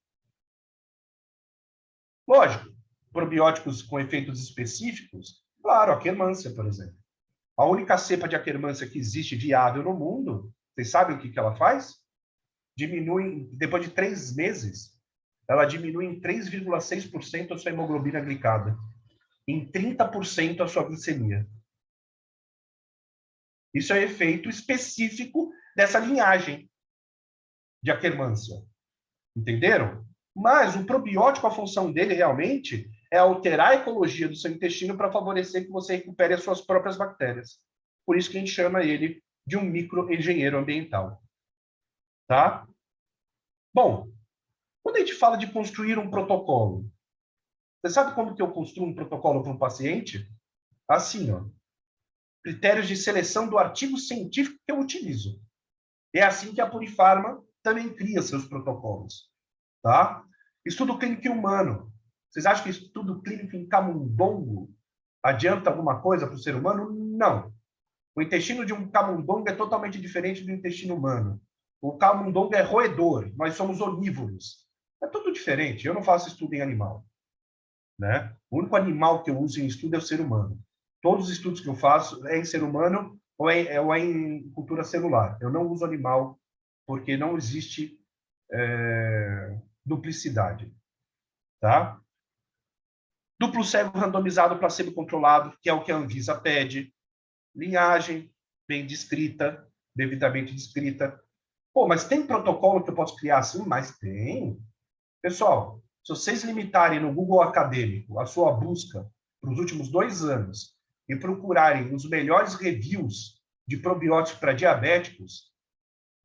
Lógico, probióticos com efeitos específicos, claro, a Akkermansia, por exemplo. A única cepa de Akkermansia que existe viável no mundo, vocês sabem o que ela faz? Diminui, depois de 3 meses, ela diminui em 3,6% a sua hemoglobina glicada, em 30% a sua glicemia. Isso é efeito específico dessa linhagem de Akkermansia. Entenderam? Mas o probiótico, a função dele realmente é alterar a ecologia do seu intestino para favorecer que você recupere as suas próprias bactérias. Por isso que a gente chama ele de um microengenheiro ambiental. Tá? Bom, quando a gente fala de construir um protocolo, você sabe como que eu construo um protocolo para um paciente? Assim, ó. Critérios de seleção do artigo científico que eu utilizo. É assim que a Purifarma também cria seus protocolos. Tá? Estudo clínico humano. Vocês acham que estudo clínico em camundongo adianta alguma coisa para o ser humano? Não. O intestino de um camundongo é totalmente diferente do intestino humano. O camundongo é roedor, nós somos onívoros. É tudo diferente. Eu não faço estudo em animal. Né? O único animal que eu uso em estudo é o ser humano. Todos os estudos que eu faço é em ser humano ou é em cultura celular. Eu não uso animal porque não existe duplicidade. Tá? Duplo cego randomizado, placebo controlado, que é o que a Anvisa pede. Linhagem bem descrita, devidamente descrita. Pô, mas tem protocolo que eu posso criar assim? Mas tem. Pessoal, se vocês limitarem no Google Acadêmico a sua busca para os últimos 2 anos e procurarem os melhores reviews de probióticos para diabéticos,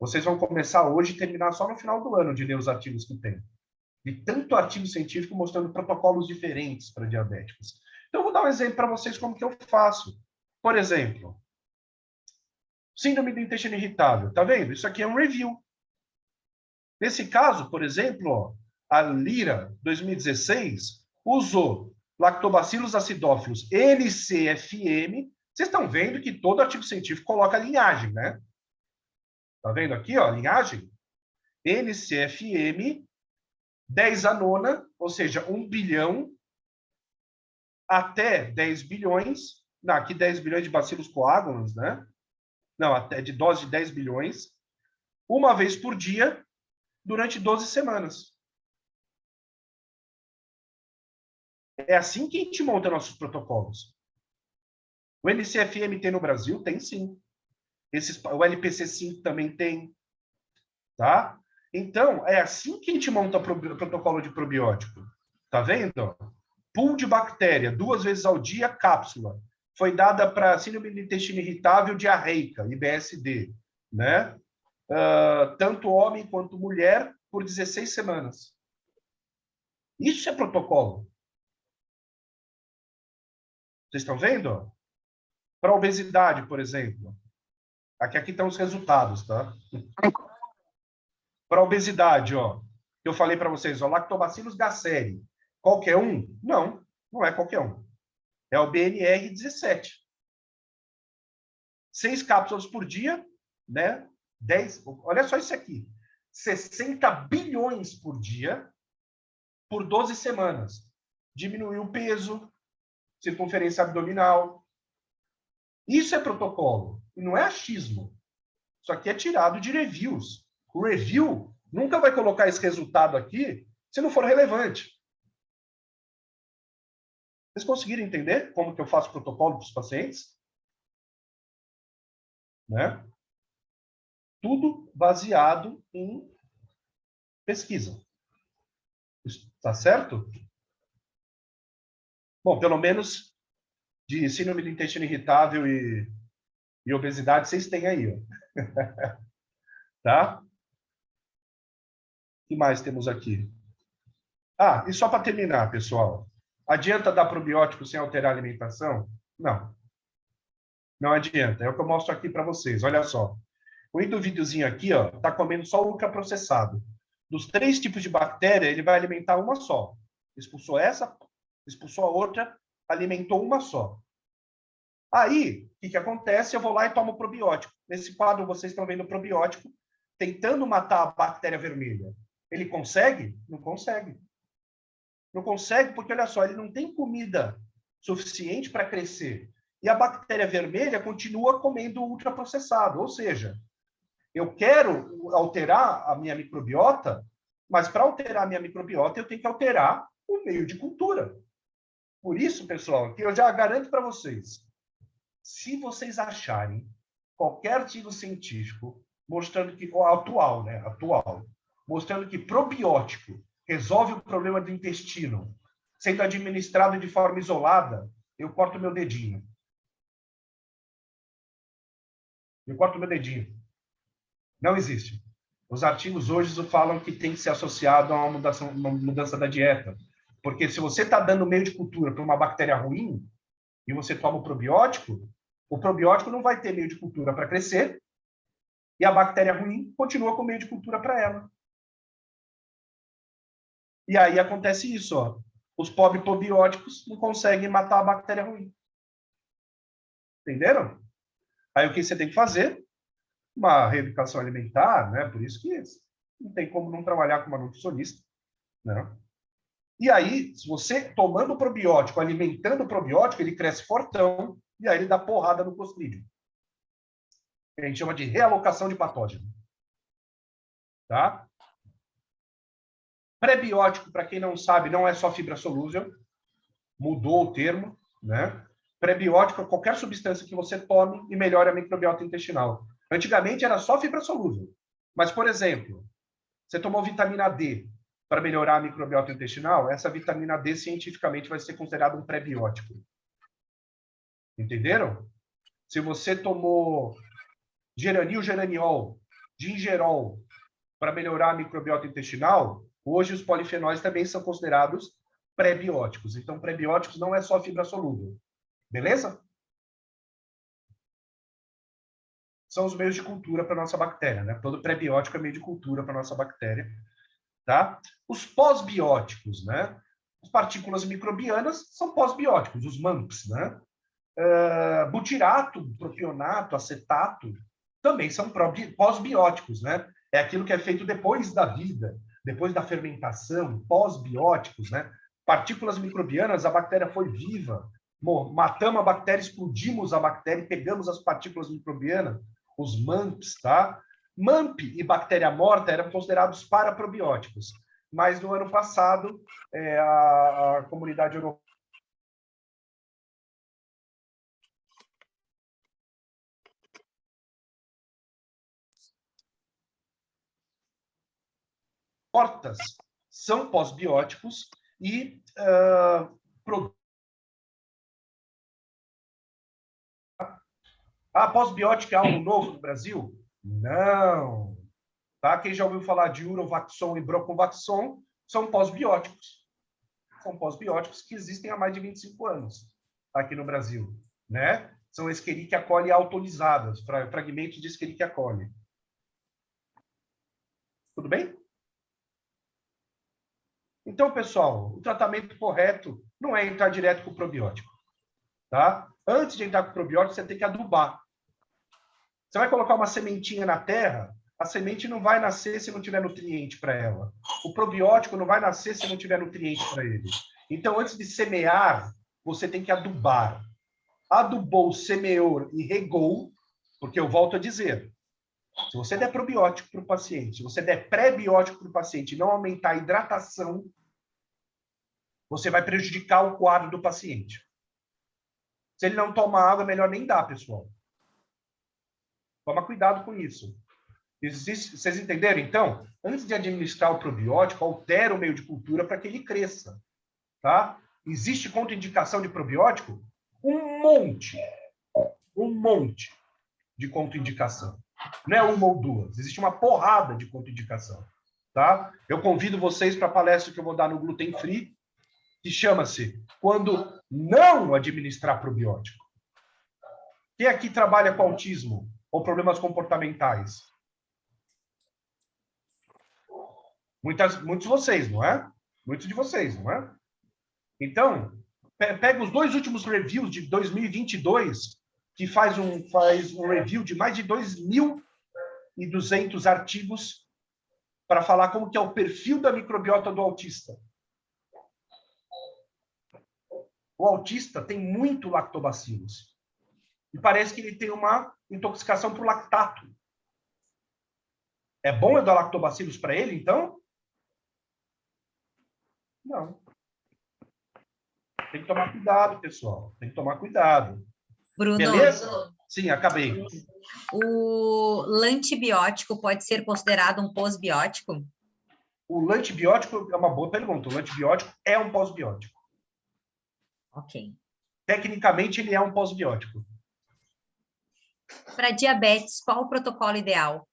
vocês vão começar hoje e terminar só no final do ano de ler os artigos que tem. De tanto artigo científico mostrando protocolos diferentes para diabéticos. Então, eu vou dar um exemplo para vocês como que eu faço. Por exemplo, síndrome do intestino irritável. Tá vendo? Isso aqui é um review. Nesse caso, por exemplo, ó, a Lira 2016 usou Lactobacillus acidófilos LCFM. Vocês estão vendo que todo artigo científico coloca a linhagem, né? Tá vendo aqui, ó, a linhagem? LCFM 10 a nona, ou seja, 1 bilhão até 10 bilhões. Não, aqui 10 bilhões de bacilos coágulos, né? Não, até de dose de 10 bilhões. Uma vez por dia, durante 12 semanas. É assim que a gente monta nossos protocolos. O LCFM tem no Brasil? Tem sim. O LPC5 também tem. Tá? Então, é assim que a gente monta o protocolo de probiótico. Tá vendo? Pool de bactéria, 2 vezes ao dia, cápsula. Foi dada para síndrome do intestino irritável diarreica, IBSD. Né? Tanto homem quanto mulher, por 16 semanas. Isso é protocolo. Vocês estão vendo? Para obesidade, por exemplo. Aqui estão os resultados, tá? Para obesidade, ó. Eu falei para vocês, ó, Lactobacillus gasseri. Qualquer um? Não, não é qualquer um. É o BNR17. 6 cápsulas por dia, né? 10, olha só isso aqui. 60 bilhões por dia por 12 semanas. Diminuiu o peso, circunferência abdominal. Isso é protocolo. E não é achismo. Isso aqui é tirado de reviews. O review nunca vai colocar esse resultado aqui se não for relevante. Vocês conseguiram entender como que eu faço protocolo para os pacientes? Né? Tudo baseado em pesquisa. Está certo? Bom, pelo menos de síndrome do intestino irritável e obesidade, vocês têm aí. Ó. Tá? O que mais temos aqui? Ah, e só para terminar, pessoal. Adianta dar probiótico sem alterar a alimentação? Não. Não adianta. É o que eu mostro aqui para vocês. Olha só. O indivíduozinho aqui, ó, está comendo só ultraprocessado. Dos 3 tipos de bactéria, ele vai alimentar uma só. Expulsou essa, expulsou a outra, alimentou uma só. Aí, o que acontece? Eu vou lá e tomo probiótico. Nesse quadro, vocês estão vendo o probiótico tentando matar a bactéria vermelha. Ele consegue? Não consegue. Não consegue porque, olha só, ele não tem comida suficiente para crescer. E a bactéria vermelha continua comendo ultraprocessado. Ou seja, eu quero alterar a minha microbiota, mas para alterar a minha microbiota, eu tenho que alterar o meio de cultura. Por isso, pessoal, que eu já garanto para vocês, se vocês acharem qualquer artigo científico mostrando que, atual, né? Atual, mostrando que probiótico resolve o problema do intestino, sendo administrado de forma isolada, eu corto meu dedinho. Eu corto meu dedinho. Não existe. Os artigos hoje falam que tem que ser associado a uma mudança da dieta. Porque se você está dando meio de cultura para uma bactéria ruim, e você toma o probiótico não vai ter meio de cultura para crescer, e a bactéria ruim continua com meio de cultura para ela. E aí acontece isso, ó. Os pobres probióticos não conseguem matar a bactéria ruim. Entenderam? Aí o que você tem que fazer? Uma reeducação alimentar, né? Por isso que não tem como não trabalhar com uma nutricionista, né? E aí, se você tomando o probiótico, alimentando o probiótico, ele cresce fortão e aí ele dá porrada no Clostridium. A gente chama de realocação de patógeno. Tá? Prebiótico, para quem não sabe, não é só fibra solúvel. Mudou o termo, né? Prebiótico é qualquer substância que você tome e melhore a microbiota intestinal. Antigamente era só fibra solúvel. Mas, por exemplo, você tomou vitamina D para melhorar a microbiota intestinal, essa vitamina D cientificamente vai ser considerada um prebiótico. Entenderam? Se você tomou geraniol, gingerol para melhorar a microbiota intestinal, hoje os polifenóis também são considerados prebióticos. Então, prebióticos não é só fibra solúvel. Beleza? São os meios de cultura para a nossa bactéria, né? Todo prebiótico é meio de cultura para a nossa bactéria. Tá? Os pós-bióticos, né? As partículas microbianas são pós-bióticos, os MAMPs, né? Butirato, propionato, acetato também são pós-bióticos, né? É aquilo que é feito depois da vida, depois da fermentação, pós-bióticos, né? Partículas microbianas, a bactéria foi viva, matamos a bactéria, explodimos a bactéria e pegamos as partículas microbianas, os MAMPs, tá? MAMP e bactéria morta eram considerados paraprobióticos, mas no ano passado a comunidade europeia mortas são pós-bióticos e pós-biótica é algo novo no Brasil? Não. Tá? Quem já ouviu falar de Urovaxon e Broconvaxon são pós-bióticos. São pós-bióticos que existem há mais de 25 anos aqui no Brasil. Né? São Escherichia coli autorizadas, fragmentos de Escherichia coli. Tudo bem? Então, pessoal, o tratamento correto não é entrar direto com o probiótico. Tá? Antes de entrar com o probiótico, você tem que adubar. Você vai colocar uma sementinha na terra, a semente não vai nascer se não tiver nutriente para ela. O probiótico não vai nascer se não tiver nutriente para ele. Então, antes de semear, você tem que adubar. Adubou, semeou e regou, porque eu volto a dizer, se você der probiótico para o paciente, se você der pré-biótico para o paciente e não aumentar a hidratação, você vai prejudicar o quadro do paciente. Se ele não toma água, é melhor nem dar, pessoal. Toma cuidado com isso. Vocês entenderam? Então, antes de administrar o probiótico, altera o meio de cultura para que ele cresça. Tá? Existe contraindicação de probiótico? Um monte de contraindicação. Não é uma ou duas. Existe uma porrada de contraindicação. Tá? Eu convido vocês para a palestra que eu vou dar no Gluten Free, que chama-se Quando Não Administrar Probiótico. O Quem aqui trabalha com autismo ou problemas comportamentais? Muitos de vocês, não é? Muitos de vocês, não é? Então, pega os 2 últimos reviews de 2022, que faz um review de mais de 2.200 artigos para falar como que é o perfil da microbiota do autista. O autista tem muito lactobacilos. E parece que ele tem uma intoxicação por lactato. É bom eu dar lactobacilos para ele, então? Não. Tem que tomar cuidado, pessoal. Tem que tomar cuidado. Bruno, beleza? Sim, acabei. O lantibiótico pode ser considerado um pós-biótico? O lantibiótico é uma boa pergunta. O lantibiótico é um pós-biótico. Ok. Tecnicamente, ele é um pós-biótico. Para diabetes, qual o protocolo ideal?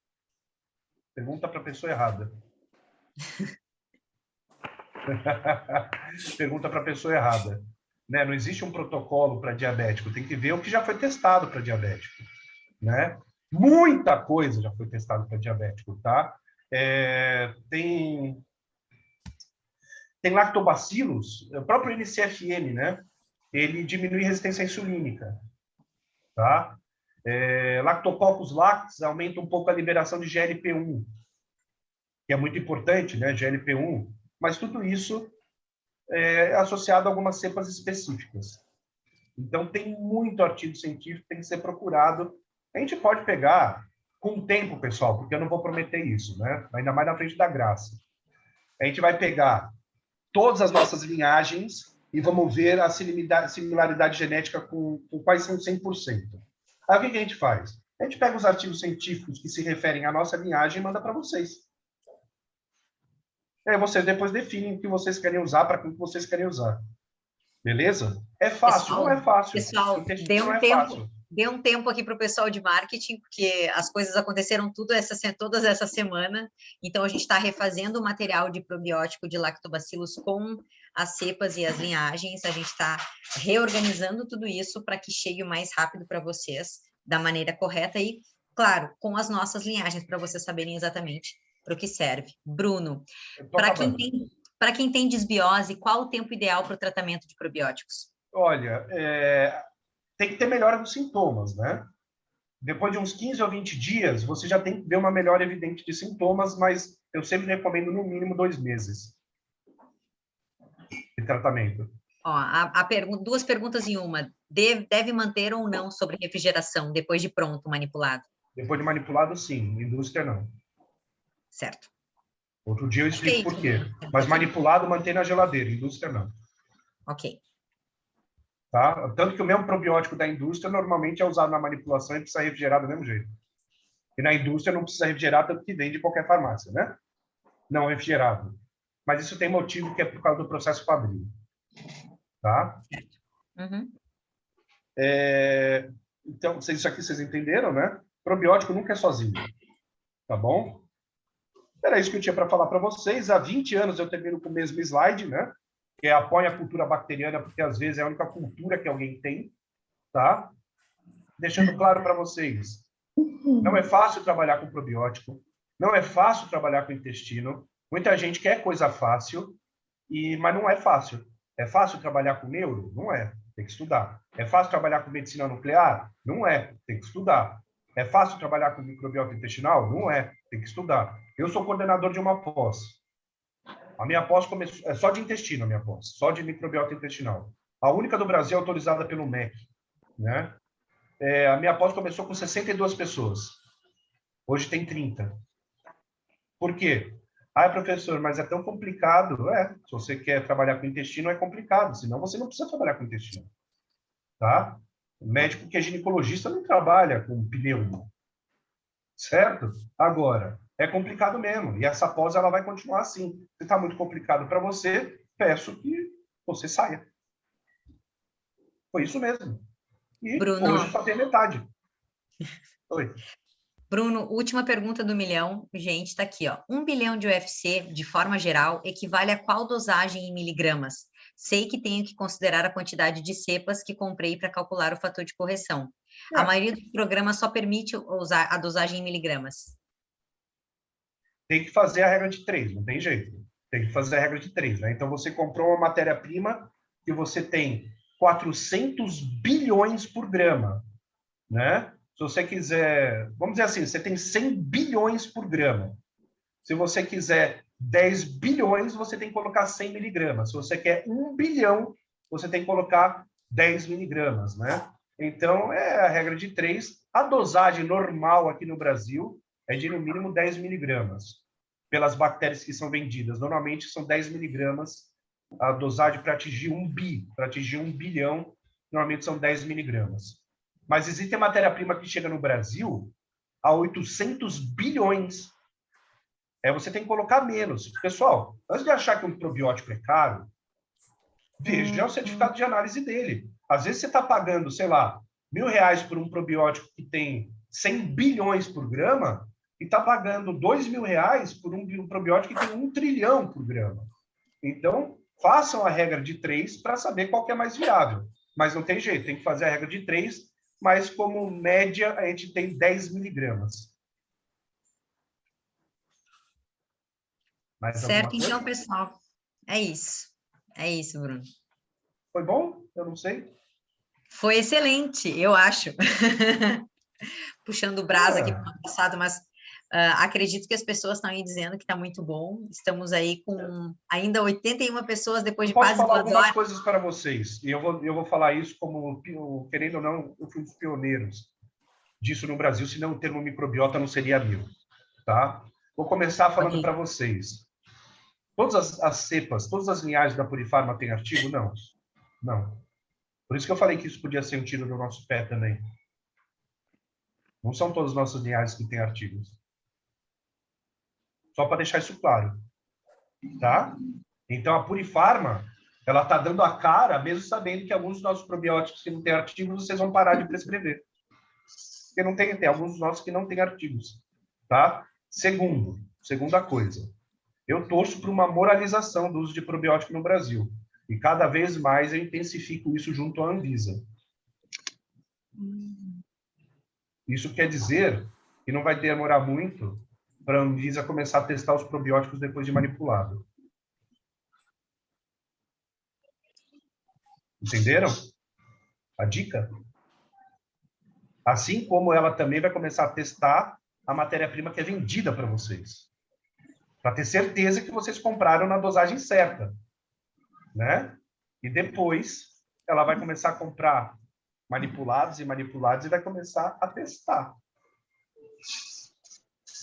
Pergunta para a pessoa errada. Pergunta para a pessoa errada. Né? Não existe um protocolo para diabético. Tem que ver o que já foi testado para diabético. Né? Muita coisa já foi testada para diabético, tá? Tem lactobacilos, o próprio NCFM, né? Ele diminui resistência insulínica, tá? Lactococcus lactis aumenta um pouco a liberação de GLP-1, que é muito importante, né? GLP-1, mas tudo isso é associado a algumas cepas específicas. Então, tem muito artigo científico que tem que ser procurado. A gente pode pegar com o tempo, pessoal, porque eu não vou prometer isso, né? Ainda mais na frente da graça. A gente vai pegar todas as nossas linhagens e vamos ver a similaridade genética com quais são 100%. Aí, o que a gente faz? A gente pega os artigos científicos que se referem à nossa linhagem e manda para vocês. Aí vocês depois definem o que vocês querem usar, para o que vocês querem usar. Beleza? É fácil? Pessoal, não é fácil. Pessoal, dê um tempo aqui para o pessoal de marketing, porque as coisas aconteceram todas essa semana, então a gente está refazendo o material de probiótico de lactobacilos com as cepas e as linhagens, a gente está reorganizando tudo isso para que chegue o mais rápido para vocês, da maneira correta e, claro, com as nossas linhagens, para vocês saberem exatamente para o que serve. Bruno, para quem tem desbiose, qual o tempo ideal para o tratamento de probióticos? Olha, tem que ter melhora dos sintomas, né? Depois de uns 15 ou 20 dias, você já tem que ver uma melhora evidente de sintomas, mas eu sempre recomendo no mínimo 2 meses de tratamento. Ó, duas perguntas em uma. Deve manter ou não sobre refrigeração depois de pronto, manipulado? Depois de manipulado, sim. Indústria, não. Certo. Outro dia eu explico por quê. Mas manipulado, mantém na geladeira. Indústria, não. Ok. Tá? Tanto que o mesmo probiótico da indústria normalmente é usado na manipulação e precisa refrigerar do mesmo jeito. E na indústria não precisa refrigerar, tanto que vende em qualquer farmácia, né? Não refrigerado. Mas isso tem motivo que é por causa do processo fabril. Tá? Uhum. Então, isso aqui vocês entenderam, né? Probiótico nunca é sozinho. Tá bom? Era isso que eu tinha para falar para vocês. Há 20 anos eu termino com o mesmo slide, né? Que é apoia a cultura bacteriana, porque às vezes é a única cultura que alguém tem, tá? Deixando claro para vocês, não é fácil trabalhar com probiótico, não é fácil trabalhar com intestino. Muita gente quer coisa fácil, mas não é fácil. É fácil trabalhar com neuro? Não é, tem que estudar. É fácil trabalhar com medicina nuclear? Não é, tem que estudar. É fácil trabalhar com microbiota intestinal? Não é, tem que estudar. Eu sou coordenador de uma pós. A minha pós começou, é só de intestino, a minha pós, só de microbiota intestinal. A única do Brasil autorizada pelo MEC, né? A minha pós começou com 62 pessoas. Hoje tem 30. Por quê? Professor, mas é tão complicado. Se você quer trabalhar com intestino, é complicado. Senão, você não precisa trabalhar com intestino. Tá? O médico que é ginecologista não trabalha com pneumo. Certo? Agora, é complicado mesmo. E essa pós, ela vai continuar assim. Se está muito complicado para você, peço que você saia. Foi isso mesmo. E Bruno, hoje só tem metade. Oi. Bruno, última pergunta do milhão. Gente, está aqui, ó. 1 bilhão de UFC, de forma geral, equivale a qual dosagem em miligramas? Sei que tenho que considerar a quantidade de cepas que comprei para calcular o fator de correção. A maioria dos programas só permite usar a dosagem em miligramas. Tem que fazer a regra de 3, não tem jeito. Tem que fazer a regra de 3, né? Então, você comprou uma matéria-prima que você tem 400 bilhões por grama, né? Se você quiser, vamos dizer assim, você tem 100 bilhões por grama. Se você quiser 10 bilhões, você tem que colocar 100 miligramas. Se você quer 1 bilhão, você tem que colocar 10 miligramas, né? Então, é a regra de 3. A dosagem normal aqui no Brasil é de, no mínimo, 10 miligramas pelas bactérias que são vendidas. Normalmente, são 10 miligramas a dosagem para atingir 1 bi, para atingir 1 bilhão, normalmente são 10 miligramas. Mas existe matéria-prima que chega no Brasil a 800 bilhões. Você tem que colocar menos. Pessoal, antes de achar que um probiótico é caro, veja o certificado de análise dele. Às vezes você está pagando, sei lá, R$1.000 por um probiótico que tem 100 bilhões por grama e está pagando R$2.000 por um probiótico que tem 1 trilhão por grama. Então, façam a regra de 3 para saber qual que é mais viável. Mas não tem jeito, tem que fazer a regra de 3, mas como média a gente tem 10 miligramas. Certo, então, pessoal. É isso. É isso, Bruno. Foi bom? Eu não sei. Foi excelente, eu acho. Puxando o brasa aqui para o passado, mas acredito que as pessoas estão aí dizendo que está muito bom. Estamos aí com ainda 81 pessoas depois de quase 2 horas. Posso falar algumas coisas para vocês, e eu vou falar isso como, querendo ou não, eu fui um dos pioneiros disso no Brasil, senão o termo microbiota não seria meu, tá? Vou começar falando para vocês. Todas as cepas, todas as linhagens da Purifarma têm artigo? Não. Não. Por isso que eu falei que isso podia ser um tiro no nosso pé também. Não são todas as nossas linhagens que têm artigos. Só para deixar isso claro. Tá? Então, a Purifarma, ela está dando a cara, mesmo sabendo que alguns dos nossos probióticos que não têm artigos, vocês vão parar de prescrever. Porque não tem alguns dos nossos que não têm artigos. Tá? Segunda coisa. Eu torço por uma moralização do uso de probiótico no Brasil. E cada vez mais eu intensifico isso junto à Anvisa. Isso quer dizer que não vai demorar muito para a Anvisa começar a testar os probióticos depois de manipulado. Entenderam? A dica? Assim como ela também vai começar a testar a matéria-prima que é vendida para vocês. Para ter certeza que vocês compraram na dosagem certa. Né? E depois ela vai começar a comprar manipulados e vai começar a testar.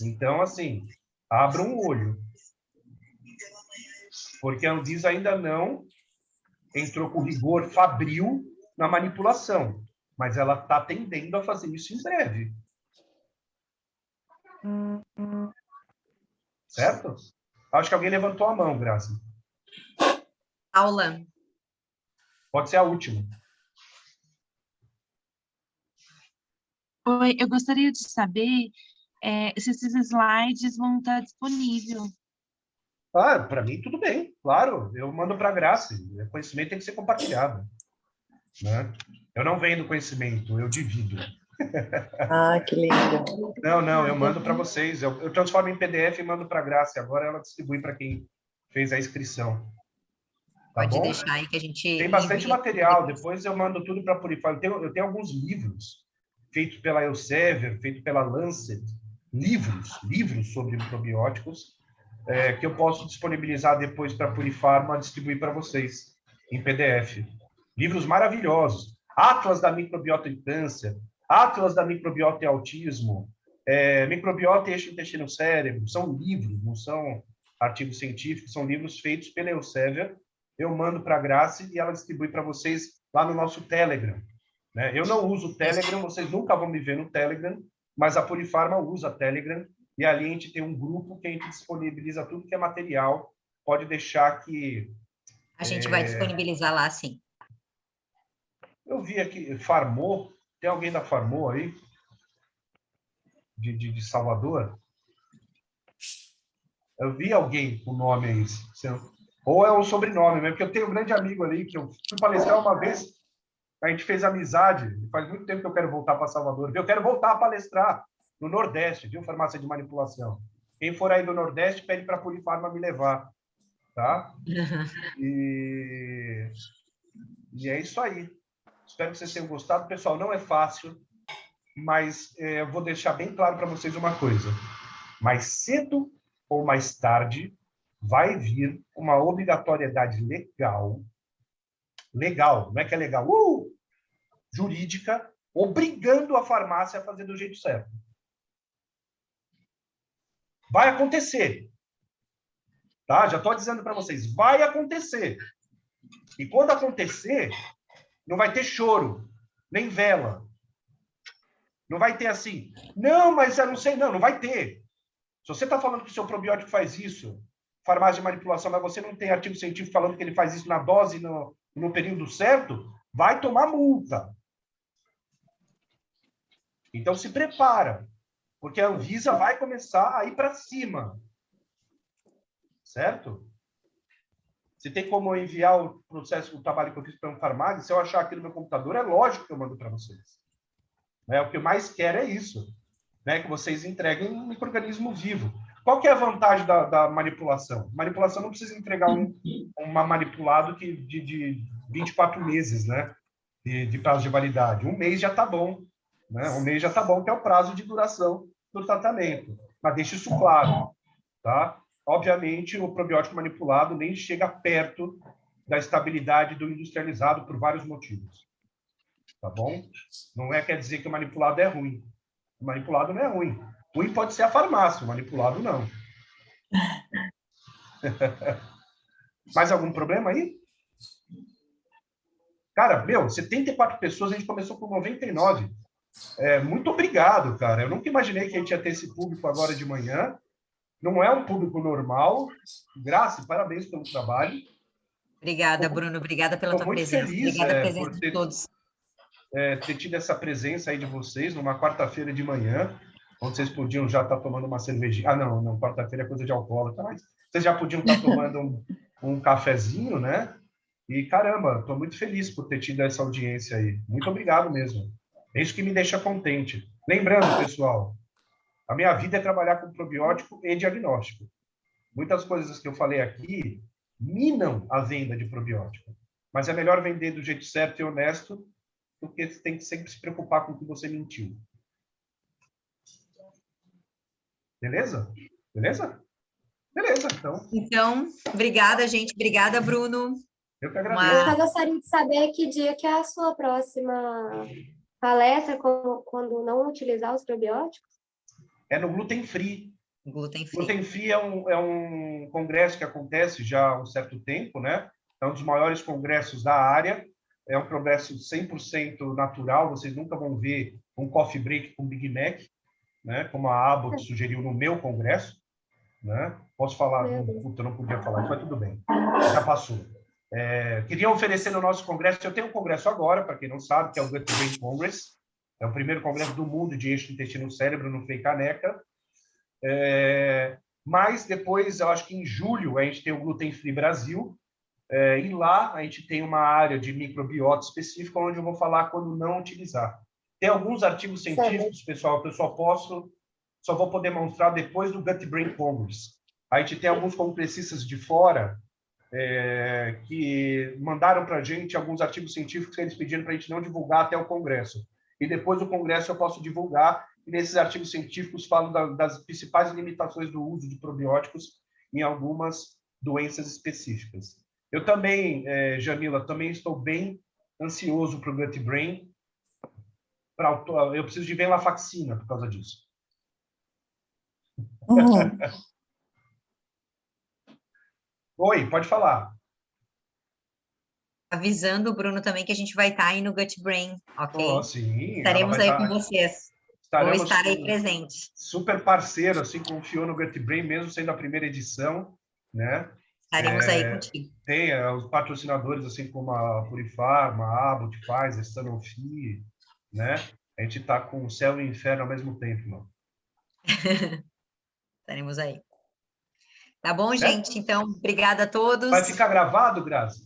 Então, assim, abra um olho. Porque a Anvisa ainda não entrou com rigor fabril na manipulação, mas ela está tendendo a fazer isso em breve. Certo? Acho que alguém levantou a mão, Graça. Paula. Pode ser a última. Oi, eu gostaria de saber se esses slides vão estar disponíveis. Para mim, tudo bem. Claro, eu mando para a Graça. O conhecimento tem que ser compartilhado. Né? Eu não vendo conhecimento, eu divido. Ah, que lindo. Não, eu mando para vocês. Eu transformo em PDF e mando para a Graça. Agora ela distribui para quem fez a inscrição. Tá Pode bom? deixar aí que a gente... Tem bastante material. Depois eu mando tudo para a Purifarma. Eu tenho alguns livros feitos pela Elsevier, feitos pela Lancet. Livros sobre probióticos que eu posso disponibilizar depois para a Purifarma distribuir para vocês em PDF. Livros maravilhosos. Atlas da microbiota em câncer, Atlas da microbiota em autismo, microbiota e eixo intestino-cérebro. São livros, não são artigos científicos, são livros feitos pela Elsevier. Eu mando para a Grace e ela distribui para vocês lá no nosso Telegram. Né? Eu não uso o Telegram, vocês nunca vão me ver no Telegram, mas a Purifarma usa Telegram e ali a gente tem um grupo que a gente disponibiliza tudo que é material. Pode deixar que... A gente vai disponibilizar lá, sim. Eu vi aqui, Farmou, tem alguém da Farmou aí? De Salvador? Eu vi alguém com nome aí. Ou é um sobrenome, né? Porque eu tenho um grande amigo ali, que eu fui palestrar uma vez, A gente fez amizade. Faz muito tempo que eu quero voltar para Salvador. Eu quero voltar a palestrar no Nordeste, viu? Farmácia de manipulação. Quem for aí do Nordeste, pede para a Purifarma me levar, tá? E é isso aí. Espero que vocês tenham gostado. Pessoal, não é fácil, mas eu vou deixar bem claro para vocês uma coisa. Mais cedo ou mais tarde, vai vir uma obrigatoriedade legal, não é que é legal, jurídica, obrigando a farmácia a fazer do jeito certo. Vai acontecer. Tá? Já estou dizendo para vocês, vai acontecer. E quando acontecer, não vai ter choro, nem vela. Não vai ter assim, não, mas eu não sei, não vai ter. Se você está falando que o seu probiótico faz isso, farmácia de manipulação, mas você não tem artigo científico falando que ele faz isso na dose, no período certo, vai tomar multa. Então, se prepara, porque a Anvisa vai começar a ir para cima. Certo? Se tem como enviar o processo, o trabalho que eu fiz para a farmácia, se eu achar aqui no meu computador, é lógico que eu mando para vocês. O que eu mais quero é isso. Que vocês entreguem um micro-organismo vivo. Qual que é a vantagem da manipulação? Manipulação não precisa entregar um manipulado de 24 meses, né? De prazo de validade. Um mês já está bom. Né? Um mês já está bom, que é o prazo de duração do tratamento. Mas deixe isso claro. Tá? Obviamente, o probiótico manipulado nem chega perto da estabilidade do industrializado por vários motivos. Tá bom? Não quer dizer que o manipulado é ruim. O manipulado não é ruim. Ruim pode ser a farmácia, o manipulado não. Mais algum problema aí? Cara, 74 pessoas, a gente começou com 99. Muito obrigado, cara. Eu nunca imaginei que a gente ia ter esse público agora de manhã. Não é um público normal. Graça, parabéns pelo trabalho. Obrigada, Bruno. Obrigada pela tua presença. Feliz, obrigada pela presença de todos. Ter tido essa presença aí de vocês numa quarta-feira de manhã, onde vocês podiam já estar tomando uma cervejinha. Não, quarta-feira é coisa de alcoólatra, mas vocês já podiam estar tomando um cafezinho, né? E, caramba, estou muito feliz por ter tido essa audiência aí. Muito obrigado mesmo. É isso que me deixa contente. Lembrando, pessoal, a minha vida é trabalhar com probiótico e diagnóstico. Muitas coisas que eu falei aqui minam a venda de probiótico. Mas é melhor vender do jeito certo e honesto do que você tem que sempre se preocupar com o que você mentiu. Beleza? Beleza? Beleza, então. Então, obrigada, gente. Obrigada, Bruno. Eu que agradeço. Eu só gostaria de saber que dia que é a sua próxima palestra quando não utilizar os probióticos? É no Gluten Free. Gluten Free. Gluten Free é um congresso que acontece já há um certo tempo, né? É um dos maiores congressos da área. É um congresso 100% natural. Vocês nunca vão ver um coffee break com Big Mac, né? Como a Abbott sugeriu no meu congresso, né? Posso falar? Puta, não podia falar, mas tudo bem. Já passou. Queria oferecer no nosso congresso, eu tenho um congresso agora, para quem não sabe, que é o Gut Brain Congress. É o primeiro congresso do mundo de eixo intestino-cérebro no Frei Caneca. Mas depois, eu acho que em julho, a gente tem o Gluten Free Brasil. E lá a gente tem uma área de microbiota específica, onde eu vou falar quando não utilizar. Tem alguns artigos científicos, pessoal, que eu só vou poder mostrar depois do Gut Brain Congress. A gente tem alguns congressistas de fora que mandaram para a gente alguns artigos científicos que eles pediram para a gente não divulgar até o congresso. E depois do congresso eu posso divulgar, e nesses artigos científicos falam das principais limitações do uso de probióticos em algumas doenças específicas. Eu também, Jamila, também estou bem ansioso para o Gut Brain. Eu preciso de venlafaxina por causa disso. Oi, pode falar. Avisando o Bruno também que a gente vai estar aí no Gut Brain, ok? Sim, estaremos aí com vocês. Vou estar aí presente. Super parceiro, assim, confiou no Gut Brain, mesmo sendo a primeira edição, né? Estaremos aí contigo. Tem os patrocinadores, assim, como a Purifarma, a Abbott, Pfizer, Sanofi, né? A gente está com o céu e o inferno ao mesmo tempo, mano. Estaremos aí. Tá bom, gente? Então, obrigada a todos. Vai ficar gravado, Grazi?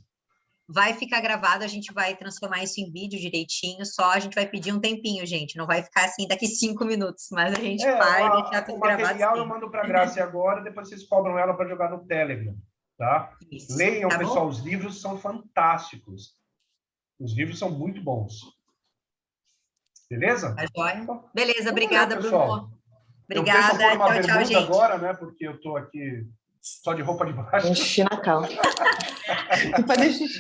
vai ficar gravado, a gente vai transformar isso em vídeo direitinho, só a gente vai pedir um tempinho, gente, não vai ficar assim daqui 5 minutos, mas a gente vai deixar tudo gravado. O material eu sim. mando para a Graça agora, depois vocês cobram ela para jogar no Telegram, tá? Isso, Leiam, tá pessoal, bom? os livros são fantásticos. Os livros são muito bons. Beleza? Tá joia? Então, Beleza, obrigada, pessoal. Bruno. Eu penso Obrigada, uma tchau, bermuda gente. agora, né? Porque eu tô aqui só de roupa de baixo. Enchi na calça. Fazer xixi.